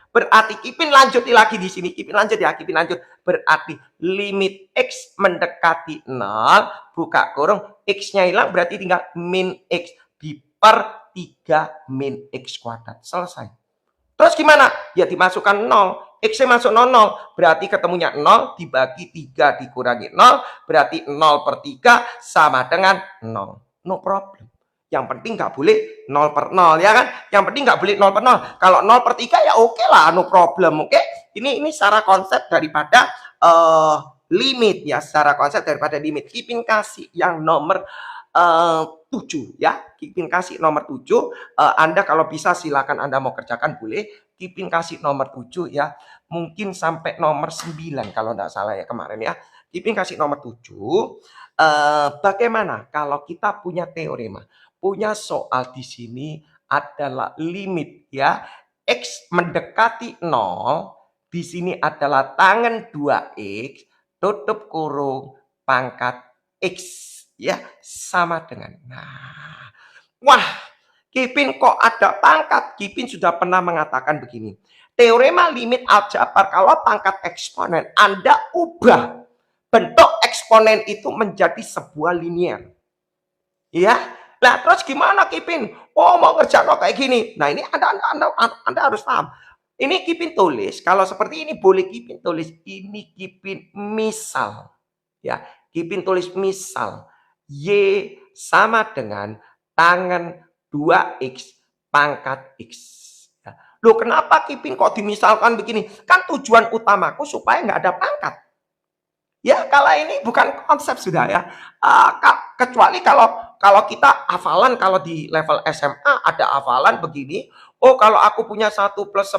Berarti Kipin lanjut lagi di sini. Kipin lanjut ya. Kipin lanjut. Berarti limit X mendekati 0, buka kurung, X-nya hilang berarti tinggal min X di per 3 min X kuadrat. Selesai. Terus gimana? Ya dimasukkan 0. X-nya masuk 0, berarti ketemunya 0 dibagi 3 dikurangi 0, berarti 0/3 sama dengan 0. No problem. Yang penting nggak boleh 0/0 ya kan? Yang penting nggak boleh 0/0. Kalau 0/3 ya oke lah, no problem. Oke? Ini secara konsep daripada limit ya, secara konsep daripada limit. Kipin kasih yang nomor 7 ya. Kipin kasih nomor 7. Anda kalau bisa silakan Anda mau kerjakan boleh. Kipin kasih nomor 7 ya. Mungkin sampai nomor 9 kalau tidak salah ya kemarin ya. Kipin kasih nomor 7. Bagaimana kalau kita punya teorema? Punya soal di sini adalah limit ya. X mendekati 0. Di sini adalah tangan 2X. Tutup kurung pangkat X ya sama dengan. Nah, wah, Kipin kok ada pangkat? Kipin sudah pernah mengatakan begini. Teorema limit aljabar kalau pangkat eksponen Anda ubah bentuk eksponen itu menjadi sebuah linier. Ya. Nah, terus gimana Kipin? Oh, mau ngerjain kayak gini. Nah, ini Anda harus paham. Ini Kipin tulis, kalau seperti ini boleh Kipin tulis, ini Kipin misal. Ya, Kipin tulis misal. Y sama dengan tangan 2X pangkat X. Ya. Loh, kenapa Kipin kok dimisalkan begini? Kan tujuan utamaku supaya nggak ada pangkat. Ya, kalau ini bukan konsep sudah ya. Kecuali kalau kita hafalan, kalau di level SMA ada hafalan begini. Oh, kalau aku punya 1 plus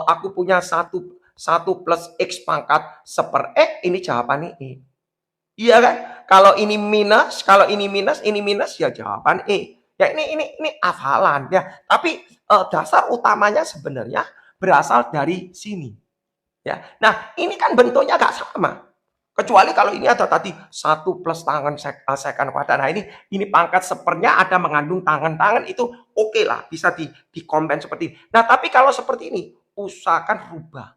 aku punya 1 plus X pangkat 1/X, ini jawabannya E. Iya kan? Kalau ini minus, ini minus ya jawaban E. Ya ini hafalan ya. Tapi dasar utamanya sebenarnya berasal dari sini. Ya. Nah, ini kan bentuknya agak sama. Kecuali kalau ini ada tadi 1 plus tangan secant kuadrat. Nah, ini pangkat 1/nya ada mengandung tangan-tangan, itu oke lah, bisa di-combine seperti ini. Nah, tapi kalau seperti ini, usahakan rubah.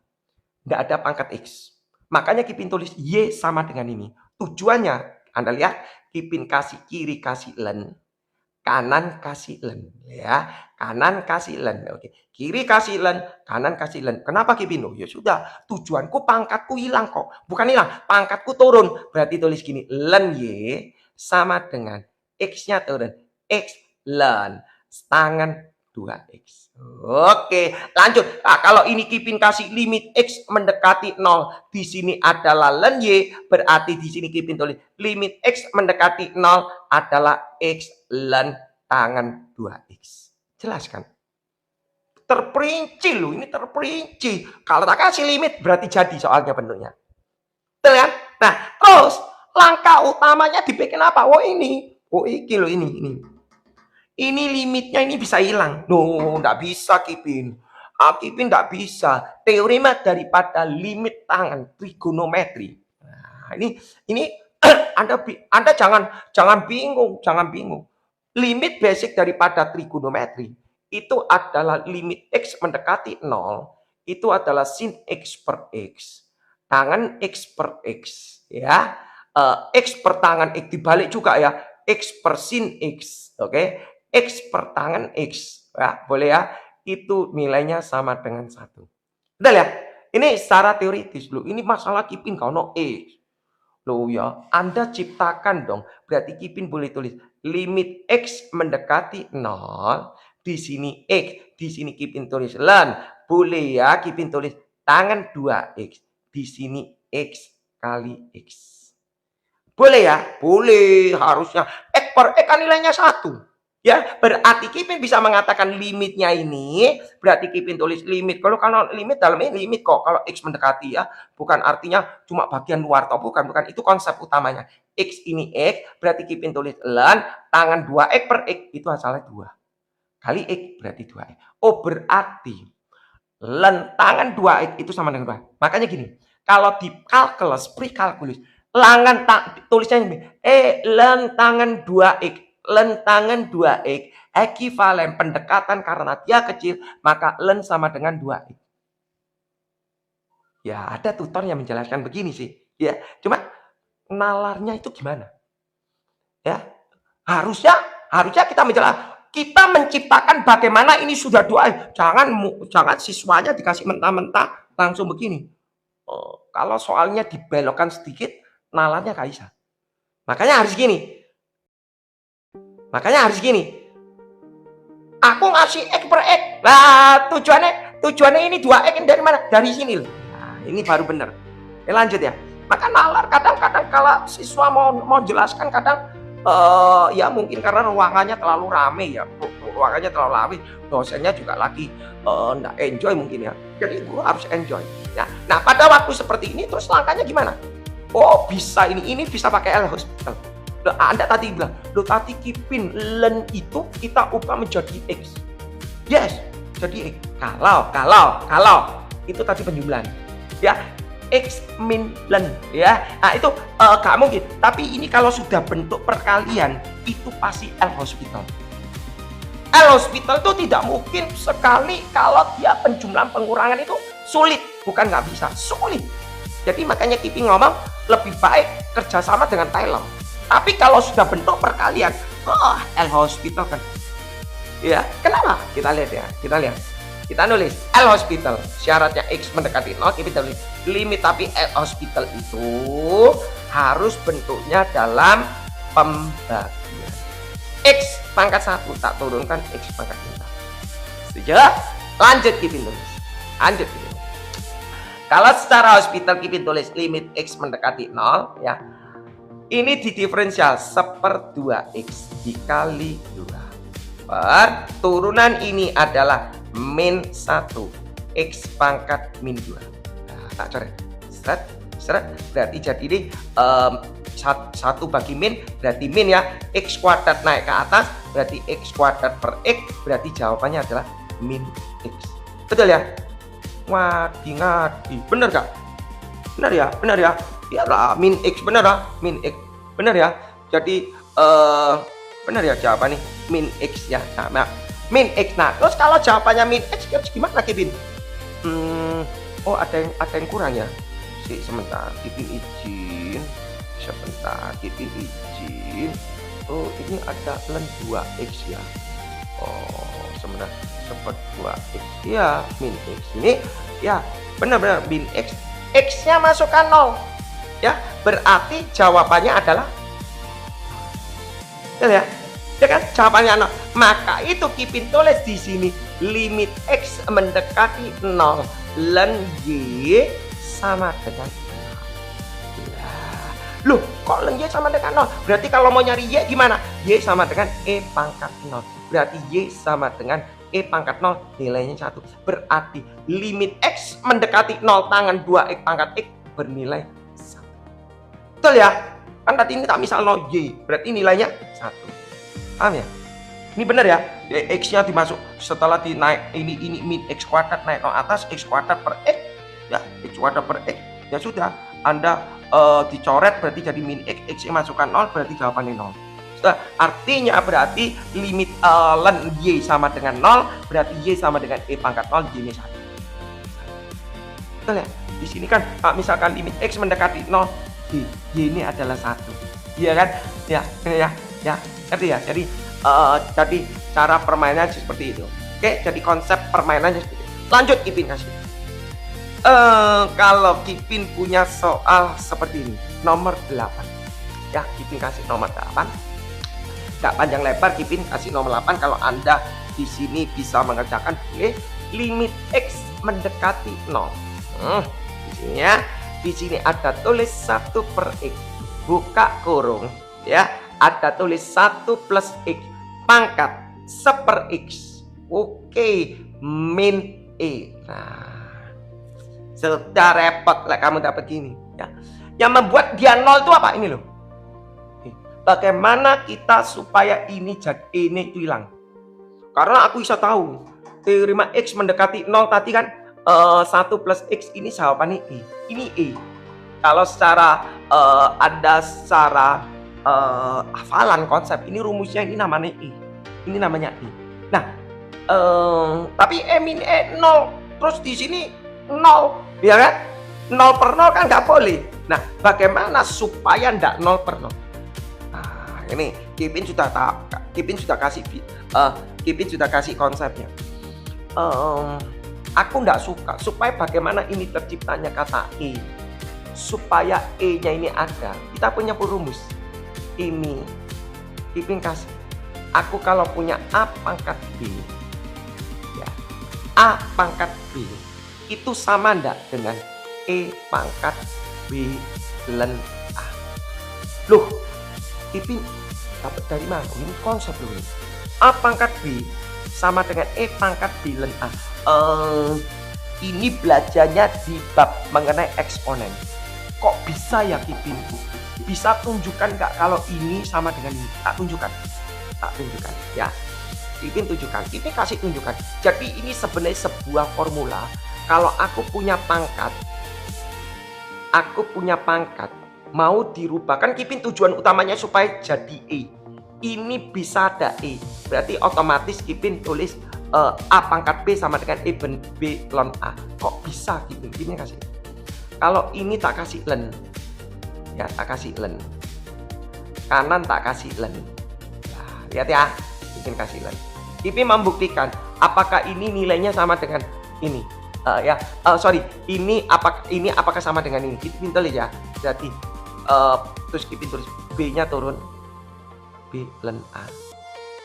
Nggak ada pangkat X. Makanya Kipin tulis Y sama dengan ini. Tujuannya, Anda lihat, Kipin kasih kiri kasih len, kanan kasih len ya, kanan kasih len. Oke, kiri kasih len, kanan kasih len. Kenapa Kipin? Oh, ya sudah, tujuanku pangkatku hilang kok. Bukan hilang, pangkatku turun. Berarti tulis gini, len Y sama dengan X-nya turun. X len tangan 2X. Oke, lanjut. Nah, kalau ini Kipin kasih limit X mendekati 0, di sini adalah len Y, berarti di sini Kipin tulis limit X mendekati 0 adalah X len tangan 2X. Jelas kan? Terperinci loh, ini terperinci. Kalau tak kasih limit berarti jadi soalnya bentuknya. Betul kan? Nah, terus langkah utamanya dibikin apa? Oh ini. Oh iki loh ini. Ini limitnya ini bisa hilang. No, enggak bisa Kipin. Kipin enggak bisa. Teorema daripada limit tangan trigonometri. Nah, ini Anda jangan bingung. Limit basic daripada trigonometri itu adalah limit X mendekati 0, itu adalah sin X per X. Tangan X per X ya. X per tangan X dibalik juga ya. X per sin X, oke? X per tangan X, ya, boleh ya, itu nilainya sama dengan 1. Betul ya? Ini secara teoritis loh, ini masalah Kipin kalau X. Loh ya, Anda ciptakan dong, berarti Kipin boleh tulis limit X mendekati 0, di sini X, di sini Kipin tulis len, boleh ya Kipin tulis tangan 2X, di sini X kali X. Boleh ya? Boleh, harusnya. X per X kan nilainya 1. Ya, berarti Kipin bisa mengatakan limitnya ini, berarti Kipin tulis limit. Kalau limit dalamnya limit kok, kalau X mendekati ya, bukan artinya cuma bagian luar atau bukan, itu konsep utamanya. X ini X, berarti Kipin tulis len, tangan 2X per X, itu asalnya 2. Kali X berarti 2X. Oh, berarti len tangan 2X itu sama dengan 2. Makanya gini, kalau di kalkulus, pre-kalkulus, tulisnya ini, len tangan 2X. Len tangan 2X ekivalen pendekatan karena dia kecil, maka len sama dengan 2X. Ya, ada tutor yang menjelaskan begini sih. Ya, cuma nalarnya itu gimana? Ya, harusnya kita menjelaskan kita menciptakan bagaimana ini sudah doa. Jangan siswanya dikasih mentah-mentah langsung begini. Kalau soalnya dibelokkan sedikit, nalarnya nggak bisa. Makanya harus gini. Aku ngasih X per X. Nah, tujuannya ini 2X dari mana? Dari sini loh. Nah, ini baru benar. Lanjut ya. Maka nalar kadang-kadang kalau siswa mau jelaskan kadang ya mungkin karena ruangannya terlalu rame ya. Ruangannya terlalu rame, dosennya juga lagi enggak enjoy mungkin ya. Jadi guru harus enjoy. Ya. Nah, pada waktu seperti ini terus langkahnya gimana? Oh, bisa ini bisa pakai L-Hospital. Anda tadi bilang, tadi Kipin len itu kita ubah menjadi X. Yes, jadi X. Kalau itu tadi penjumlahan. Ya, X min len ya. Nah, itu gak mungkin. Tapi ini kalau sudah bentuk perkalian itu pasti L-Hospital. L-Hospital itu tidak mungkin sekali kalau dia penjumlahan pengurangan itu sulit. Bukan nggak bisa, sulit. Jadi makanya Kipin ngomong lebih baik kerjasama dengan Taylor. Tapi kalau sudah bentuk perkalian, L-Hospital kan. Ya, kenapa? Kita lihat. Kita nulis L-Hospital. Syaratnya X mendekati 0, kita tulis limit, tapi L-Hospital itu harus bentuknya dalam pembagian. X pangkat 1 tak turunkan X pangkat 5. Setuju? Lanjut Kipin tulis. Kalau secara hospital Kipin tulis limit X mendekati 0 ya. Ini di diferensial 1/2X dikali 2 per turunan ini adalah min 1 X pangkat min 2. Nah, tak coret. Seret. Berarti jadi ini 1 bagi min berarti min ya. X kuadrat naik ke atas berarti X kuadrat per X, berarti jawabannya adalah min X. Betul ya? Ngadi. Bener gak? Bener ya. Iyalah, min X bener lah, min X bener ya. Jadi bener ya jawabannya min X ya. Nah, min X. Nah, terus kalau jawabannya min X harus gimana Kipin? Oh ada yang kurang ya. Sebentar, Kipin izin. Oh, ini ada len 2X ya. Oh, sebentar, 2X ya, min X ini ya benar min X. X-nya masukkan 0 ya, berarti jawabannya adalah ya kan, jawabannya 0. Maka itu Kipin tulis di sini limit X mendekati 0 len Y sama dengan 0. Loh, kok len Y sama dengan 0? Berarti kalau mau nyari Y gimana? Y sama dengan E pangkat 0. Berarti Y sama dengan E pangkat 0, nilainya 1. Berarti limit X mendekati 0 tangan 2X pangkat X bernilai 1. Betul ya? Kan tadi ini tak misal 0 Y, berarti nilainya 1. Paham ya? Ini benar ya? X-nya dimasuk setelah dinaik ini min X kuadrat naik 0 atas X kuadrat per X. Ya, X kuadrat per X. Ya sudah, Anda dicoret berarti jadi min X, X-nya masukkan 0 berarti jawabannya 0. Artinya berarti limit len Y sama dengan 0, berarti Y sama dengan E pangkat 0, Y ini 1. Betul ya? Di sini kan misalkan limit X mendekati 0, Y ini adalah 1. Iya kan? Ya. Ngerti ya? Jadi cara permainannya seperti itu. Oke, jadi konsep permainannya seperti itu. Lanjut Kipin kasih. Kalau Kipin punya soal seperti ini, nomor 8. Ya, Kipin kasih nomor 8. Gak panjang lebar, Kipin kasih nomor 8. Kalau Anda di sini bisa mengerjakan limit X mendekati 0. Di sini ya. Di sini ada tulis 1 per X. Buka kurung ya. Ada tulis 1 plus X pangkat 1 per X. Oke, min E. Nah, sudah repot lah kamu dapat gini ya. Yang membuat dia 0 itu apa? Ini loh. Bagaimana kita supaya ini itu hilang? Karena aku bisa tahu teori X mendekati 0 tadi kan 1 plus X ini jawabannya E. Ini E. Kalau secara ada secara hafalan konsep ini rumusnya ini namanya E. Ini namanya E. Nah, tapi E min E 0. Terus di sini 0, ya kan? 0 per 0 kan nggak boleh. Nah, bagaimana supaya nggak 0 per 0? Ini Kipin sudah kasih Kipin sudah kasih konsepnya. Aku nggak suka, supaya bagaimana ini terciptanya kata E, supaya E-nya ini ada, kita punya rumus. Ini Kipin kasih, aku kalau punya A pangkat B, ya, A pangkat B itu sama ndak dengan E pangkat B ln A. Loh, Kipin dapat dari mana? Ini konsep loh ini. A pangkat B sama dengan E pangkat B ln A. Ini belajarnya di bab mengenai eksponen. Kok bisa ya Kipin? Bisa tunjukkan nggak kalau ini sama dengan ini? Tak tunjukkan ya. Kipin tunjukkan, Kipin kasih tunjukkan. Jadi ini sebenarnya sebuah formula. Kalau aku punya pangkat, mau dirubah, kan Kipin tujuan utamanya supaya jadi E. Ini bisa ada E, berarti otomatis Kipin tulis A pangkat B sama dengan E B ln A. Kok bisa Kipin? Kipin kasih. Kalau ini tak kasih ln, ya tak kasih ln, kanan tak kasih ln. Nah, lihat ya, Kipin kasih ln. Kipin membuktikan apakah ini nilainya sama dengan ini. Ini apakah sama dengan ini? Kipin tulis ya. Jadi terus Kipin tulis B-nya turun, B ln A,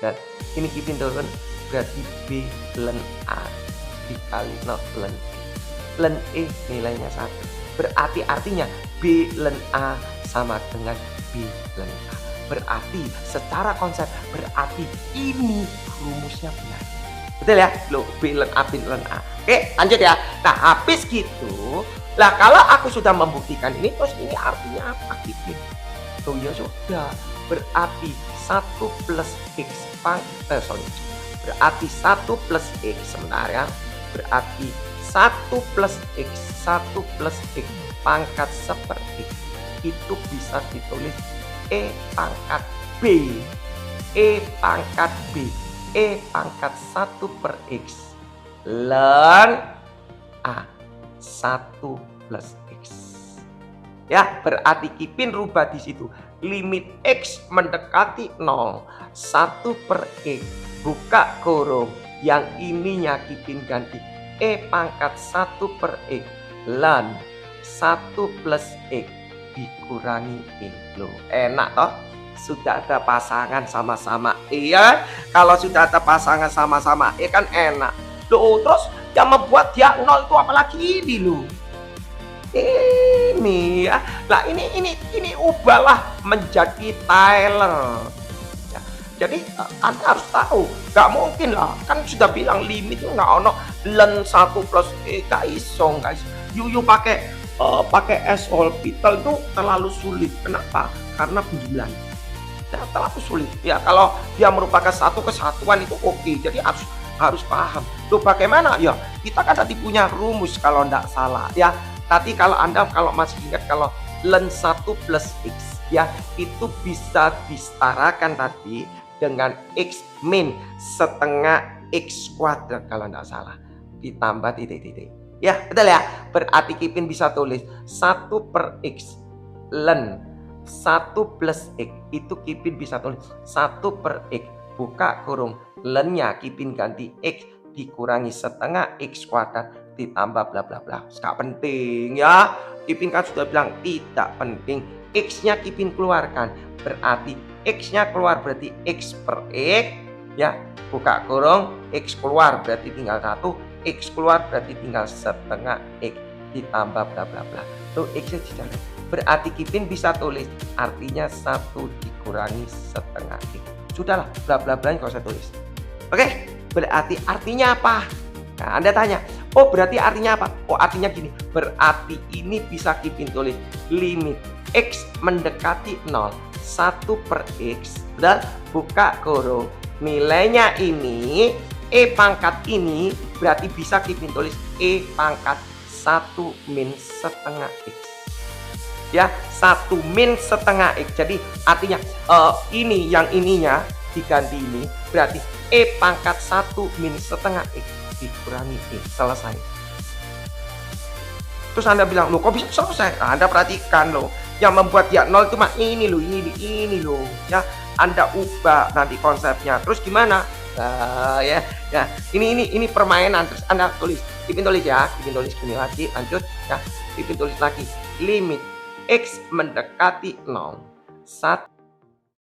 dan ini Kipin turun, berarti B ln A dikali 0 ln E. Ln E nilainya 1. Berarti artinya B ln A sama dengan B ln A. Berarti secara konsep berarti ini rumusnya benar. Betul ya? Loh, B ln A, B ln A. Oke, lanjut ya. Nah, habis gitu. Lah, kalau aku sudah membuktikan ini, terus ini artinya apa Kipin? Oh ya sudah. Berarti 1 plus X berarti 1 plus X sebentar ya. Berarti 1 plus X pangkat seper X itu bisa ditulis E pangkat B. E pangkat 1 per X ln A 1 plus X. Ya, berarti Kipin rubah di situ. Limit X mendekati 0, 1 per X, buka kurung, yang ininya Kipin ganti E pangkat 1 per X ln 1 plus X dikurangi E. Loh, enak toh? Sudah ada pasangan sama-sama E ya. Kalau sudah ada pasangan sama-sama E kan enak. Loh, terus yang membuat dia 0 itu apalagi ini loh. Ini ya. Nah, ini ubahlah menjadi Taylor. Ya, jadi Anda harus tahu, nggak mungkin lah. Kan sudah bilang limit itu nggak ono ln 1 plus E, gak iso guys. Yuyu pakai S orbital itu terlalu sulit. Kenapa? Karena penjumlahan. Ya, terlalu sulit. Ya, kalau dia merupakan satu kesatuan itu oke. Jadi harus paham. Tuh bagaimana? Ya, kita kan tadi punya rumus kalau enggak salah ya. Tadi kalau Anda masih ingat, kalau ln 1 plus X ya, itu bisa disetarakan tadi dengan X min setengah X kuadrat kalau enggak salah, ditambah titik-titik. Ya, betul ya? Berarti Kipin bisa tulis 1 per X ln 1 plus X, itu Kipin bisa tulis 1 per X, buka kurung, ln-nya Kipin ganti X dikurangi setengah X kuadrat ditambah bla bla bla. Gak penting ya. Kipin kan sudah bilang tidak penting. X-nya Kipin keluarkan, berarti X-nya keluar berarti X per X ya, buka kurung, X keluar berarti tinggal 1, X keluar berarti tinggal setengah X ditambah bla bla bla. Tuh X-nya dijalan. Berarti Kipin bisa tulis artinya 1 dikurangi setengah X. Sudahlah, bla bla bla nggak usah tulis. Oke, berarti artinya apa? Nah, Anda tanya, oh berarti artinya apa? Oh artinya gini, berarti ini bisa Kipin tulis limit X mendekati 0, 1 per X, dan buka kurung, nilainya ini, E pangkat ini, berarti bisa Kipin tulis E pangkat 1 min setengah X. Ya, 1 min setengah X. Jadi artinya ini yang ininya diganti ini, berarti E pangkat 1 min setengah X dikurangi E. Selesai. Terus Anda bilang, loh kok bisa selesai? Nah, Anda perhatikan loh, yang membuat dia 0 cuma ini loh, ini loh ya. Anda ubah nanti konsepnya. Terus gimana? Ya. Nah, ini permainan. Terus Anda tulis, Kipin tulis ya, Kipin tulis gini lagi, lanjut ya. Kipin tulis lagi, limit X mendekati 0. 1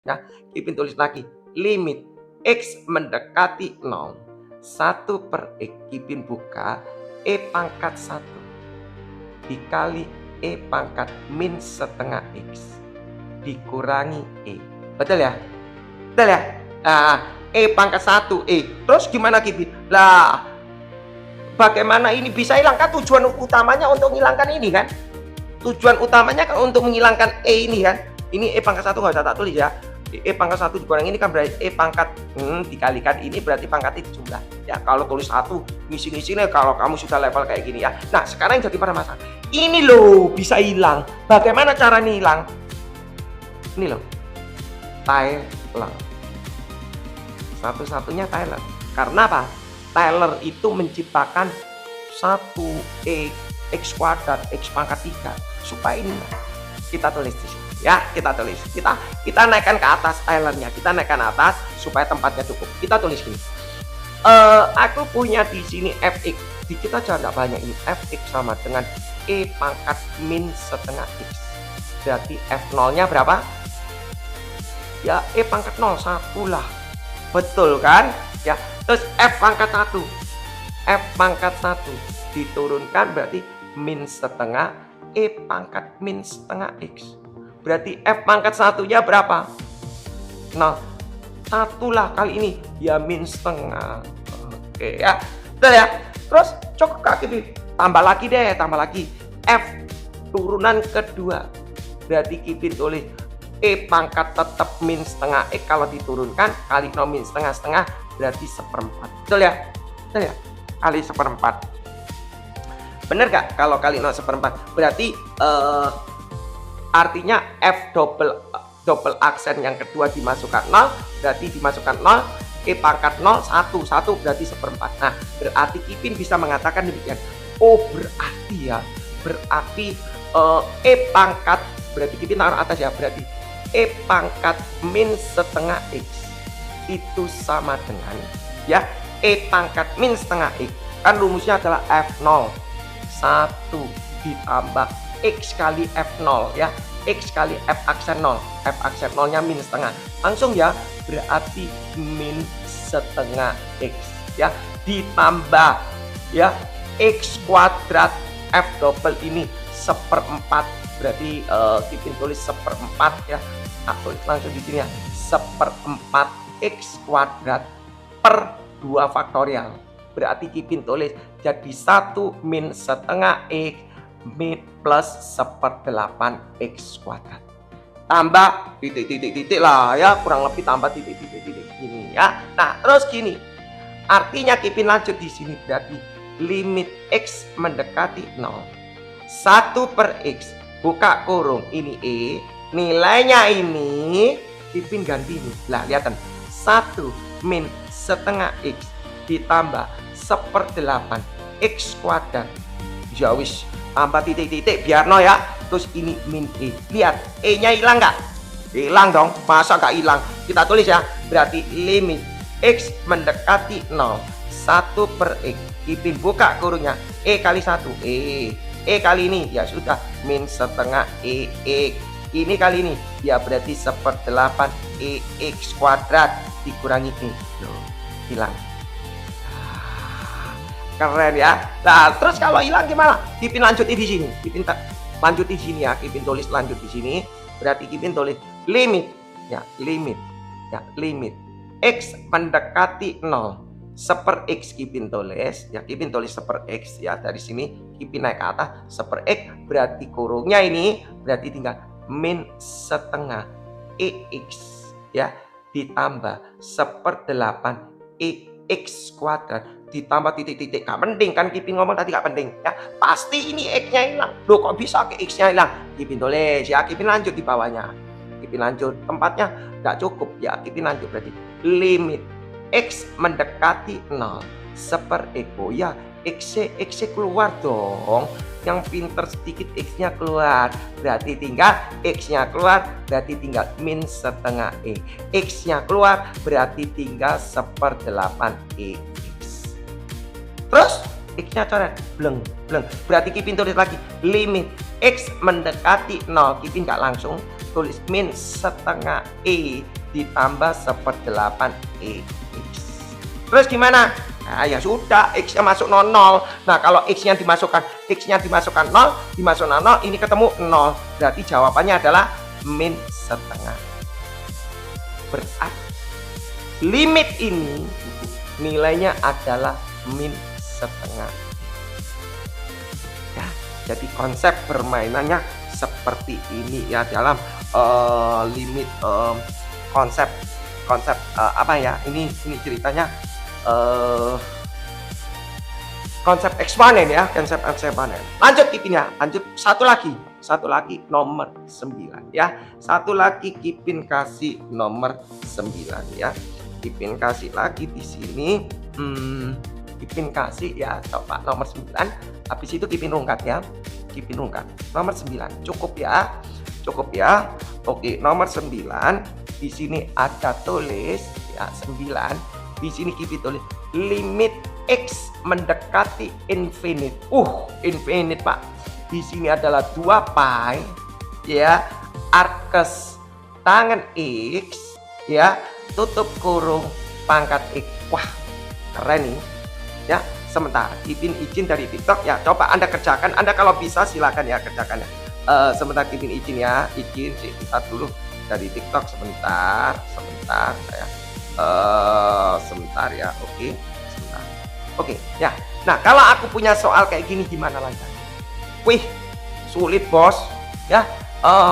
ya, Kipin tulis lagi, limit X mendekati 0. 1 per X, Kipin buka, E pangkat 1 dikali E pangkat min setengah X dikurangi E. Betul ya? Betul ya? Nah, E pangkat 1 E. Terus gimana Kipin? Lah, bagaimana ini bisa hilang? Kan tujuan utamanya untuk menghilangkan ini kan? Tujuan utamanya kan untuk menghilangkan E ini kan? Ini E pangkat 1 nggak usah tak tulis ya. E pangkat 1 dikurangi ini kan berarti E pangkat dikalikan ini berarti pangkat itu jumlah. Ya kalau tulis 1 ngisi-ngisi nih kalau kamu sudah level kayak gini ya. Nah sekarang yang jadi masalah ini loh bisa hilang. Bagaimana caranya hilang? Ini loh, Tyler. Satu-satunya Tyler. Karena apa? Tyler itu menciptakan 1 X kuadrat X pangkat 3 supaya ini kita tulis di sini. Ya, kita tulis. Kita naikkan ke atas Tylernya. Kita naikkan atas supaya tempatnya cukup. Kita tulis gini. Aku punya di sini fx. Di kita cara banyak ini. Fx sama dengan E pangkat min setengah X. Berarti F0-nya berapa? Ya, E pangkat 0, 1 lah. Betul kan? Ya, terus F pangkat 1. F pangkat 1 diturunkan berarti min setengah E pangkat min setengah X. Berarti F pangkat 1-nya berapa? 0. 1 lah kali ini. Ya min setengah. Oke ya. Betul ya. Terus cukup kaki. Tambah lagi deh. Tambah lagi. F turunan kedua. Berarti Kipin tulis E pangkat tetap min setengah X. Kalau diturunkan kali 0 min setengah berarti 1/4. Betul ya? Betul ya? Kali 1/4. Bener gak? Kalau kali 0 1/4 berarti artinya F double aksen yang kedua dimasukkan 0 berarti dimasukkan 0 E pangkat 0 1 berarti 1/4. Nah berarti Kipin bisa mengatakan demikian. Oh berarti ya, berarti E pangkat, berarti Kipin taruh atas ya, berarti E pangkat min setengah X itu sama dengan ya E pangkat min setengah X kan rumusnya adalah F0 1 ditambah X kali F0 ya, X kali F aksen 0. F aksen 0 nya min setengah. Langsung ya, berarti min setengah X ya, ditambah ya X kuadrat F double ini 1/4. Berarti Kipin tulis 1/4 ya. Aku langsung di sini ya, 1/4 X kuadrat per 2 faktorial. Berarti Kipin tulis jadi 1 min setengah X min plus 1/8 X kuadrat tambah titik lah ya, kurang lebih tambah titik gini ya. Nah terus gini, artinya Kipin lanjut di sini berarti limit X mendekati 0. 1 per X buka kurung ini E, nilainya ini Kipin ganti ini lah, lihat 1 min setengah X ditambah 1/8 X kuadrat. Ya wis, tambah titik biar no ya. Terus ini min E. Lihat E nya hilang nggak? Hilang dong, masa nggak hilang? Kita tulis ya, berarti limit X mendekati 0 1 per X. Kipin buka kurungnya E kali 1 E kali ini ya sudah min setengah X. Ini kali ini ya berarti 1/8 X kuadrat dikurangi E. Loh, hilang. Keren ya. Nah, terus kalau hilang gimana? Kipin lanjutin di sini. Kipin lanjut di sini ya. Kipin tulis lanjut di sini. Berarti Kipin tulis limit X mendekati 0 1/X. Kipin tulis ya. Kipin tulis 1/X ya. Dari sini Kipin naik ke atas 1/X. Berarti kurungnya ini berarti tinggal min setengah EX ya ditambah 1/8 EX kuadrat ditambah titik. Gak penting kan Kipin ngomong tadi, gak penting ya. Pasti ini X nya hilang. Loh kok bisa ke X nya hilang? Kipin tulis ya. Kipin lanjut di bawahnya. Kipin lanjut, tempatnya gak cukup ya. Kipin lanjut berarti limit X mendekati 0 seper X. Oh ya, X keluar dong. Yang pinter sedikit X-nya keluar, berarti tinggal X-nya keluar, berarti tinggal min setengah E. X-nya keluar, berarti tinggal 1/8 X. Terus X-nya coret, bleng. Berarti Kipin tulis lagi, limit X mendekati 0. Kipin nggak langsung tulis min setengah E ditambah 1/8 X. Terus gimana? Nah ya sudah, X-nya masuk 0. Nah kalau X-nya dimasukkan 0, dimasukkan 0, ini ketemu 0. Berarti jawabannya adalah min setengah. Berarti limit ini nilainya adalah min setengah. Ya, jadi konsep permainannya seperti ini ya dalam limit konsep apa ya? Ini ceritanya konsep eksponen ya, konsep eksponen. Lanjut Kipin ya, lanjut satu lagi nomor 9 ya. Satu lagi Kipin kasih nomor 9 ya. Kipin kasih lagi di sini. Kipin kasih ya, coba nomor 9. Habis itu Kipin rungkat ya. Kipin rungkat. Nomor 9 cukup ya. Oke, nomor 9 di sini ada tulis ya 9. Di sini Kipin tulis limit X mendekati infinite. Infinite Pak. Di sini adalah 2 pi ya, arkes tangan X ya, tutup kurung pangkat X. Wah, keren nih. Ya, sebentar Kipin izin dari TikTok ya. Coba Anda kerjakan. Anda kalau bisa silakan ya kerjakan ya. Sebentar Kipin izin ya. Izin kita dulu dari TikTok sebentar saya. Sebentar ya. Oke ya. Nah kalau aku punya soal kayak gini gimana lancar? Wih sulit bos ya.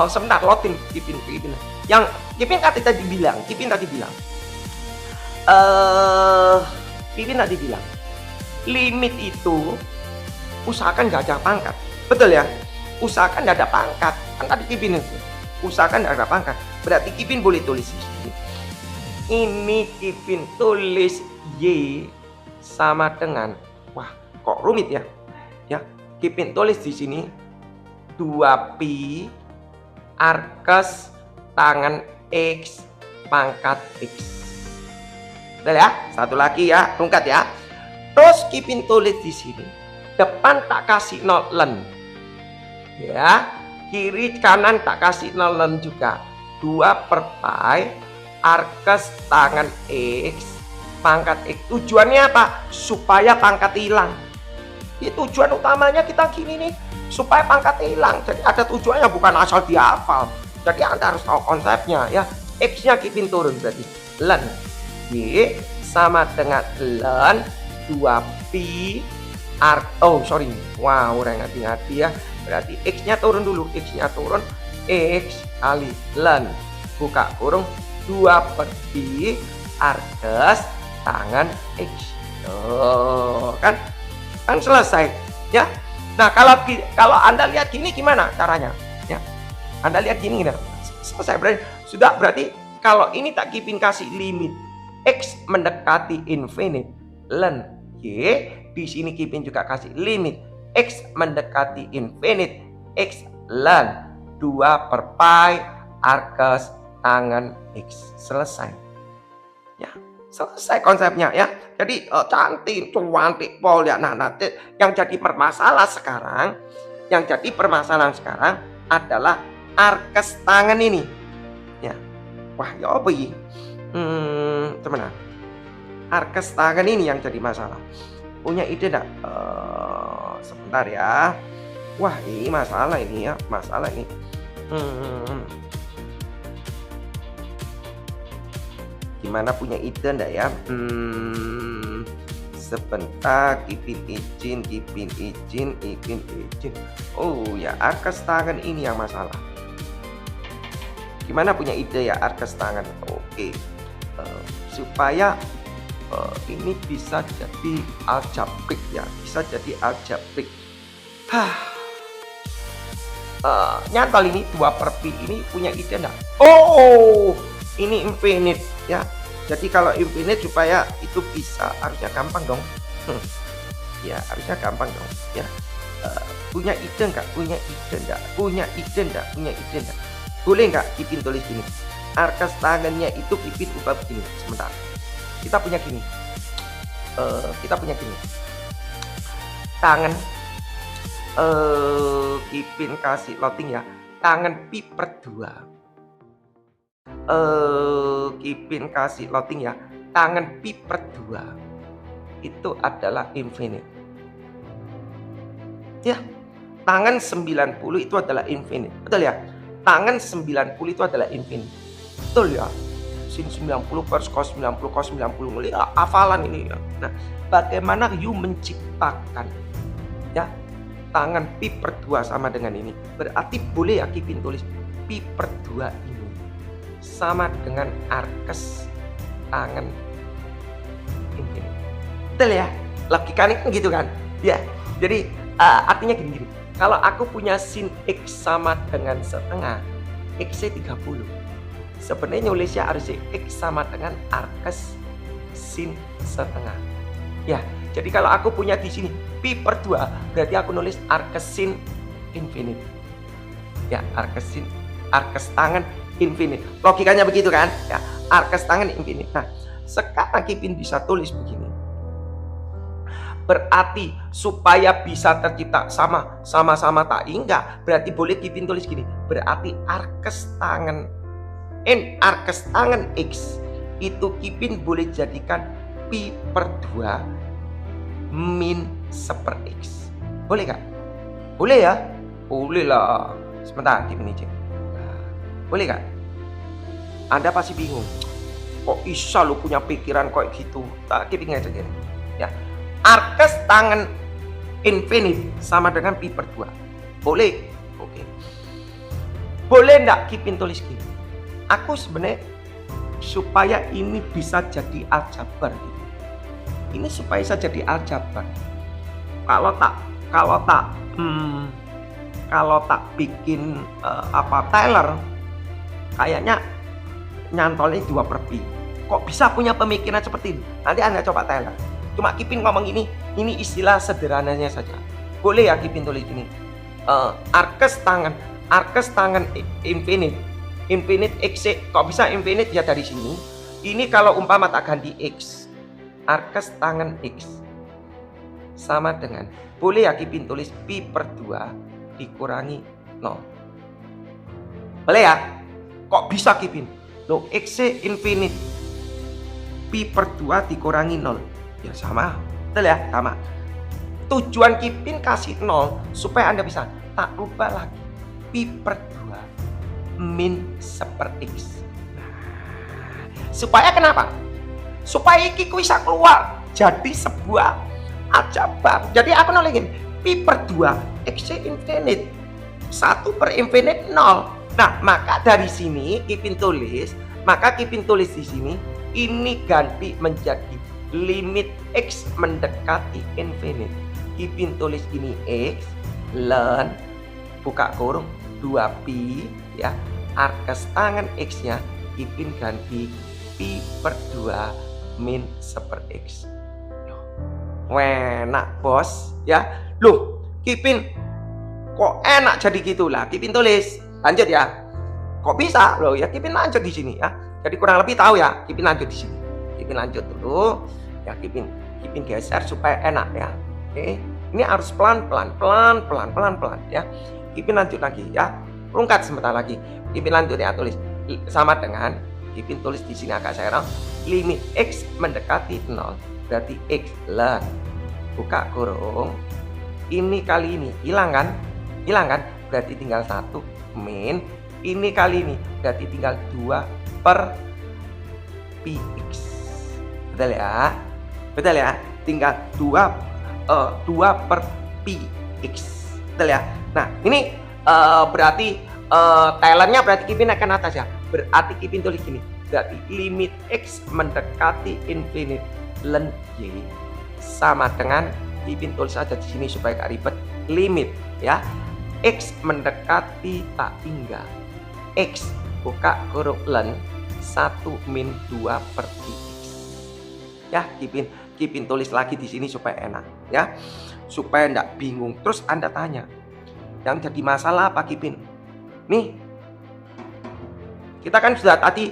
Sebentar loading Kipin yang Kipin tadi bilang Kipin tadi bilang limit itu usahakan nggak ada pangkat, betul ya, usahakan nggak ada pangkat kan tadi Kipin itu usahakan nggak ada pangkat. Berarti Kipin boleh tulis di sini. Ini Kipin tulis Y sama dengan, wah kok rumit ya? Ya, Kipin tulis di sini 2 pi arkes tangan X pangkat X. Udah ya, satu lagi ya, rungkat ya. Terus Kipin tulis di sini depan tak kasih 0 len. Ya, kiri kanan tak kasih 0 len juga. 2 per pi arkes tangan X pangkat X. Tujuannya apa? Supaya pangkat hilang. Ini tujuan utamanya kita gini nih, supaya pangkat hilang. Jadi ada tujuannya, bukan asal dihafal. Jadi Anda harus tahu konsepnya ya. X-nya Kipin turun berarti len Y sama dengan len 2 pi wow orang hati-hati ya. Berarti X-nya turun dulu, X-nya turun, X kali len buka kurung 2 per pi arkes tangan X. Kan selesai ya. Nah kalau Anda lihat gini gimana caranya ya? Anda lihat gini selesai berarti kalau ini tak Kipin kasih limit X mendekati infinite len Y, di sini Kipin juga kasih limit X mendekati infinite X len 2 per pi arkes tangan X. Selesai ya, selesai konsepnya ya. Jadi cantik pol ya. Nah nanti yang jadi permasalahan sekarang adalah arkes tangan ini ya. Wah ya apa ini teman, arkes tangan ini yang jadi masalah. Punya ide enggak? Sebentar ya. Wah ini masalah ini. Gimana, punya ide enggak ya? Sebentar Kipin izin. Oh ya, arkes tangan ini yang masalah. Gimana, punya ide ya arkes tangan? Oke. Supaya ini bisa jadi aljabrik ya, nyantol ini 2 per pi ini punya ide enggak? Oh ini infinite ya. Jadi kalau infinite supaya itu bisa harusnya gampang dong Hmm, ya harusnya gampang dong ya. Punya ide nggak? Punya ide nggak? Punya ide nggak? Punya ide nggak? Boleh nggak Kipin tulis gini? Arkas tangannya itu Kipin ubah begini. Sebentar. Kita punya gini. Kita punya gini. Tangan Kipin kasih loading ya. Tangan pi per 2. Kipin kasih loading ya. Tangan pi per 2 itu adalah infinite. Ya, tangan 90 itu adalah infinite. Betul ya? Tangan 90 itu adalah infinite. Betul ya? Sin 90 per cos 90 cos 90. Ya, hafalan ini ya. Nah, bagaimana you menciptakan ya tangan pi per 2 sama dengan ini? Berarti boleh ya Kipin tulis pi per 2 ini sama dengan arkes tangan infinite. Betul ya? Logikanya kan gitu kan? Ya. Jadi artinya gini. Kalau aku punya sin X sama dengan setengah, X-nya 30. Sebenarnya nulisnya harusnya X sama dengan arkes sin setengah. Ya, jadi kalau aku punya di sini pi per 2, berarti aku nulis arkes sin infinite. Ya, arkes tangan infinite. Logikanya begitu kan? Ya, arkes tangan infinite. Nah, sekarang Kipin bisa tulis begini. Berarti supaya bisa tercipta sama-sama tak enggak, berarti boleh Kipin tulis gini. Berarti arkes tangan X itu Kipin boleh jadikan pi per 2 min 1/x. Boleh gak? Boleh ya? Boleh lah. Sebentar Kipin izin. Boleh gak? Anda pasti bingung. Kok bisa lu punya pikiran kayak gitu? Tak Kipin aja gini. Ya. Arkes tangan infinite sama dengan pi per 2. Boleh? Oke. Boleh enggak Kipin tulis gini? Aku sebenarnya supaya ini bisa jadi aljabar gitu. Ini supaya bisa jadi aljabar. Kalau tak bikin Taylor kayaknya nyantolnya 2/pi. Kok bisa punya pemikiran seperti ini? Nanti Anda coba Taylor. Cuma Kipin ngomong ini istilah sederhananya saja. Boleh ya Kipin tulis gini. Arkes tangan infinite X. Kok bisa infinite ya dari sini? Ini kalau umpama tak ganti X, arkes tangan X sama dengan, boleh ya Kipin tulis pi per 2 dikurangi 0. Boleh ya? Kok bisa Kipin? Loh, X infinite pi per 2 dikurangi 0. Ya sama, betul ya, sama. Tujuan Kipin kasih 0 supaya Anda bisa tak rubah lagi pi per 2 min 1/x. Supaya kenapa? Supaya iki bisa keluar jadi sebuah aljabar. Jadi aku nulisin pi per 2 x infinite 1 per infinite 0. Nah, maka dari sini Kipin tulis di sini ini ganti menjadi limit X mendekati infinite. Kipin tulis gini, X ln buka kurung 2pi ya, arkes tangan X nya Kipin ganti pi per 2 min 1/x. Enak bos ya. Loh Kipin kok enak jadi gitulah. Kipin tulis lanjut ya. Kok bisa loh ya? Kipin lanjut di sini ya. Jadi kurang lebih tahu ya. Kipin lanjut di sini. Kipin lanjut dulu. Ya Kipin geser supaya enak ya. Oke. Ini harus pelan ya. Kipin lanjut lagi ya. Rungkat sebentar lagi. Kipin lanjut ya, tulis sama dengan Kipin tulis di sini agak serong. Limit X mendekati 0 berarti X ln buka kurung ini kali ini hilang kan? Berarti tinggal 1 min ini kali ini berarti tinggal 2 per px. Betul ya? Tinggal 2 per px. Betul ya? Nah, ini berarti Thailandnya berarti Kipin akan atas ya. Berarti Kipin tulis gini. Berarti limit X mendekati infinite ln Y sama dengan Kipin tulis saja di sini supaya gak ribet. Limit ya. X mendekati tak hingga X buka kurung ln 1 min 2 per px. Ya, Kipin Kipin tulis lagi di sini supaya enak ya. Supaya enggak bingung. Terus Anda tanya, yang jadi masalah apa Kipin? Nih, kita kan sudah tadi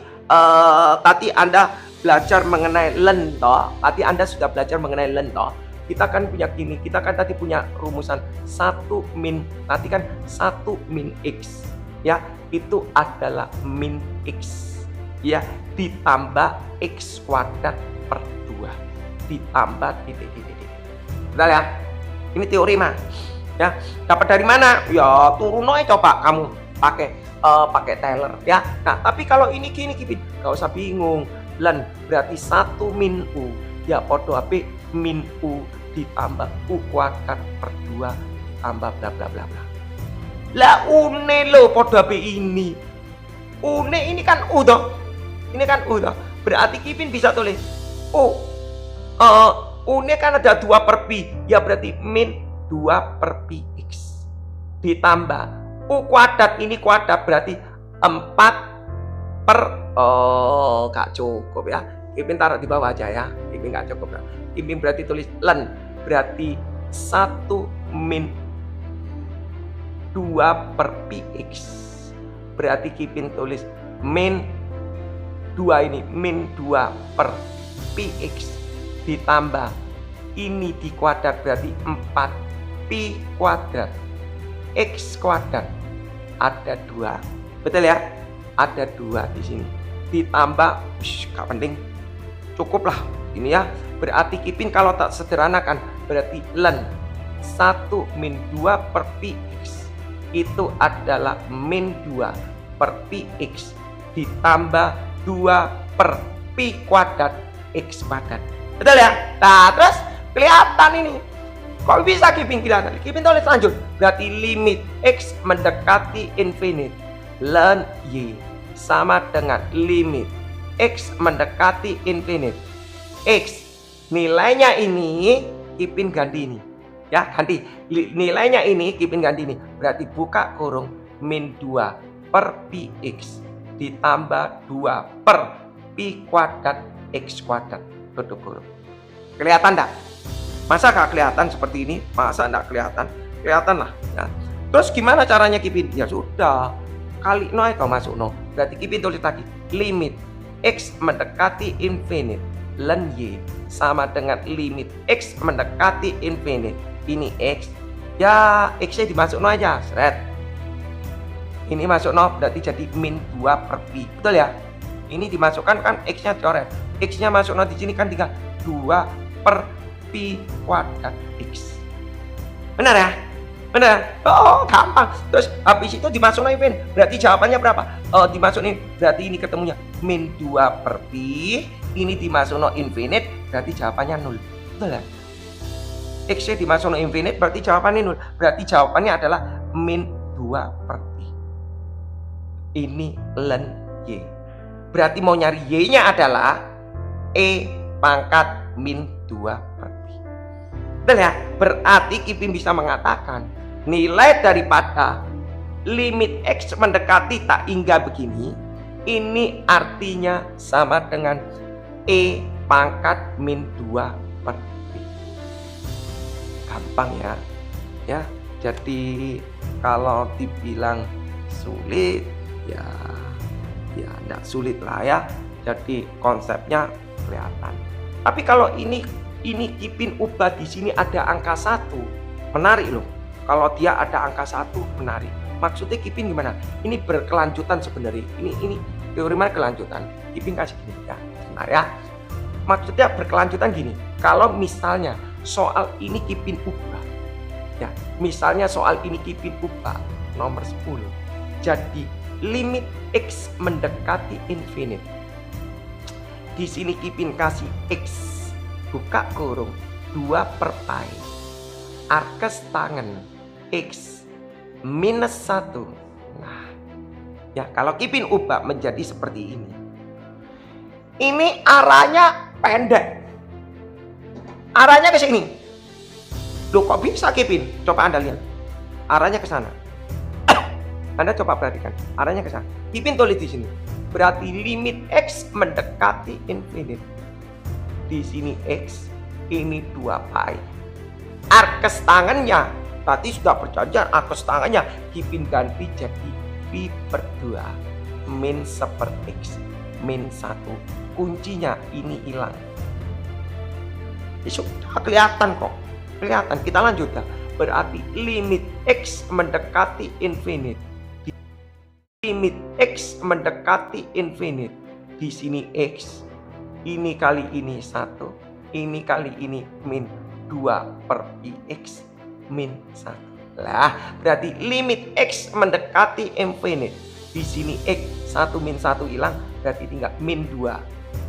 Anda belajar mengenai len toh. Tadi Anda sudah belajar mengenai len toh. Kita kan punya gini, kita kan tadi punya rumusan 1 min, nanti kan 1 min X ya, itu adalah min X ya, ditambah X kuadrat per 2 ditambah titik. Betul ya? Ini teori mah ya. Dapat dari mana? Ya turun aja coba kamu pakai Taylor ya. Nah tapi kalau ini gini Kipin, gak usah bingung. Len berarti 1 min U ya podo HP min U ditambah U kuadrat per 2 ditambah bla bla bla bla. Lah une lo podo HP ini. Une ini kan U toh. Ini kan U toh. Berarti Kipin bisa tulis U. U-nya kan ada 2 per pi. Ya berarti min 2 per pi X. Ditambah U kuadrat, ini kuadrat berarti 4 per gak cukup ya. Kipin taruh di bawah aja ya. Kipin gak cukup ya. Kipin berarti tulis len berarti 1 min 2 per pi X. Berarti Kipin tulis min 2 ini min 2 per pi X ditambah ini di kuadrat berarti 4 pi kuadrat X kuadrat ada 2. Betul ya? Ada 2 di sini. Ditambah gak penting. Cukup lah ini ya. Berarti Kipin kalau tak sederhanakan berarti len 1 min 2 per pi X itu adalah min 2 per pi X ditambah 2 per pi kuadrat X kuadrat. Betul ya? Nah terus kelihatan ini. Kok bisa Kipin kelihatan? Kipin tulis lanjut. Berarti limit X mendekati infinite len Y sama dengan limit X mendekati infinite. X nilainya ini Kipin ganti ini. Ya ganti. Nilainya ini Kipin ganti ini. Berarti buka kurung min 2 per pi X ditambah 2 per pi kuadrat X kuadrat. Tutup kurung. Kelihatan enggak? Masa gak kelihatan seperti ini? Masa enggak kelihatan? Kelihatan lah ya. Terus gimana caranya Kipin? Ya sudah, kali no kau masuk no. Berarti Kipin tulis lagi limit X mendekati infinite len Y sama dengan limit X mendekati infinite. Ini X ya, X nya dimasuk no aja seret. Ini masuk no berarti jadi min 2 per pi. Betul ya? Ini dimasukkan kan X nya coret. X nya masuk no di sini kan tinggal 2 per pi kuadrat X. Benar ya? Benar? Oh gampang. Terus habis itu dimasukin Kipin. Berarti jawabannya berapa? Dimasukin berarti ini ketemunya min 2 per pi. Ini dimasukin infinite berarti jawabannya 0. Betul ya? X nya dimasukin infinite berarti jawabannya 0. Berarti jawabannya adalah min 2 per pi. Ini len Y. Berarti mau nyari Y nya adalah E pangkat min 2 per pi. Betul ya? Berarti Kipin bisa mengatakan nilai daripada limit X mendekati tak hingga begini, ini artinya sama dengan E pangkat min 2 per pi. Gampang ya. Ya, jadi kalau dibilang sulit ya enggak sulit lah ya. Jadi konsepnya kelihatan. Tapi kalau ini Kipin ubah di sini ada angka 1. Menarik loh. Kalau dia ada angka 1 menarik. Maksudnya Kipin gimana? Ini berkelanjutan sebenarnya. Ini teori mana kelanjutan? Kipin kasih gini ya. Sebentar ya. Maksudnya berkelanjutan gini. Kalau misalnya soal ini Kipin ubah. Ya, misalnya soal ini Kipin ubah nomor 10. Jadi limit X mendekati infinite. Di sini Kipin kasih X buka kurung 2 per pi arkes tangan X minus 1. Nah ya kalau Kipin ubah menjadi seperti ini arahnya pendek, arahnya ke sini. Loh kok bisa Kipin? Coba Anda lihat arahnya ke sana. Anda coba perhatikan arahnya ke sana. Kipin tulis di sini berarti limit X mendekati infinite. Di sini X ini 2 pi. Arkes tangannya berarti sudah berjajar, arkes tangannya Kipin ganti jadi pi per 2 min 1/x min 1. Kuncinya ini hilang. Sudah kelihatan kok, kelihatan. Kita lanjut ya. Berarti limit x mendekati infinite. Limit x mendekati infinite. Di sini x, ini kali ini 1, ini kali ini min 2 per ix min 1. Lah, berarti limit x mendekati infinite. Di sini x 1 min 1 hilang, berarti tinggal min 2.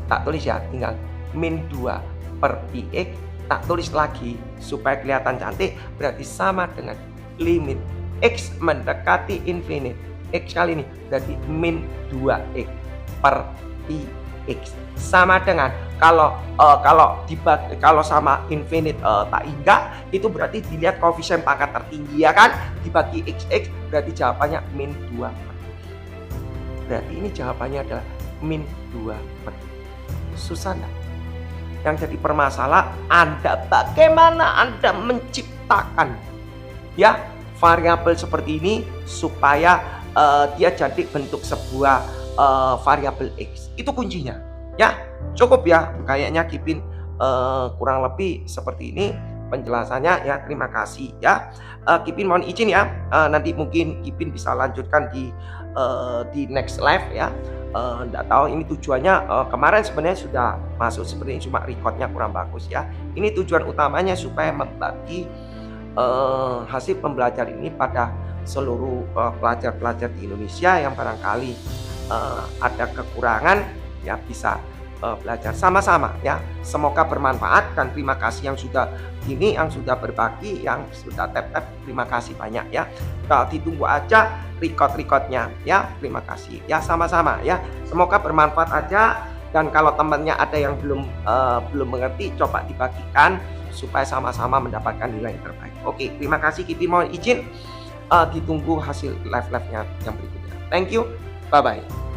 Tak tulis ya, tinggal min 2 per ix. Tak tulis lagi supaya kelihatan cantik, berarti sama dengan limit x mendekati infinite. X kali ini berarti min 2x per ix. Sama dengan kalau sama infinite tak hingga, itu berarti dilihat koefisien pangkat tertinggi ya kan, dibagi xx berarti jawabannya min 2 per. Berarti ini jawabannya adalah min 2 per. Susah enggak? Yang jadi permasalahan bagaimana Anda menciptakan ya variabel seperti ini supaya dia jadi bentuk sebuah variabel x. Itu kuncinya ya. Cukup ya, kayaknya Kipin kurang lebih seperti ini penjelasannya ya. Terima kasih ya. Kipin mohon izin ya, nanti mungkin Kipin bisa lanjutkan di next live ya. Nggak tahu ini tujuannya, kemarin sebenarnya sudah masuk seperti ini, cuma recordnya kurang bagus ya. Ini tujuan utamanya supaya membagi hasil pembelajaran ini pada seluruh pelajar-pelajar di Indonesia yang barangkali ada kekurangan ya, bisa belajar sama-sama ya. Semoga bermanfaat dan terima kasih yang sudah berbagi, yang sudah tap-tap, terima kasih banyak ya. Kalau ditunggu aja record-recordnya ya. Terima kasih ya, sama-sama ya. Semoga bermanfaat aja, dan kalau temannya ada yang belum mengerti, coba dibagikan supaya sama-sama mendapatkan nilai yang terbaik. Oke, terima kasih. Kipin mohon izin, ditunggu hasil live-nya yang berikutnya. Thank you, bye-bye.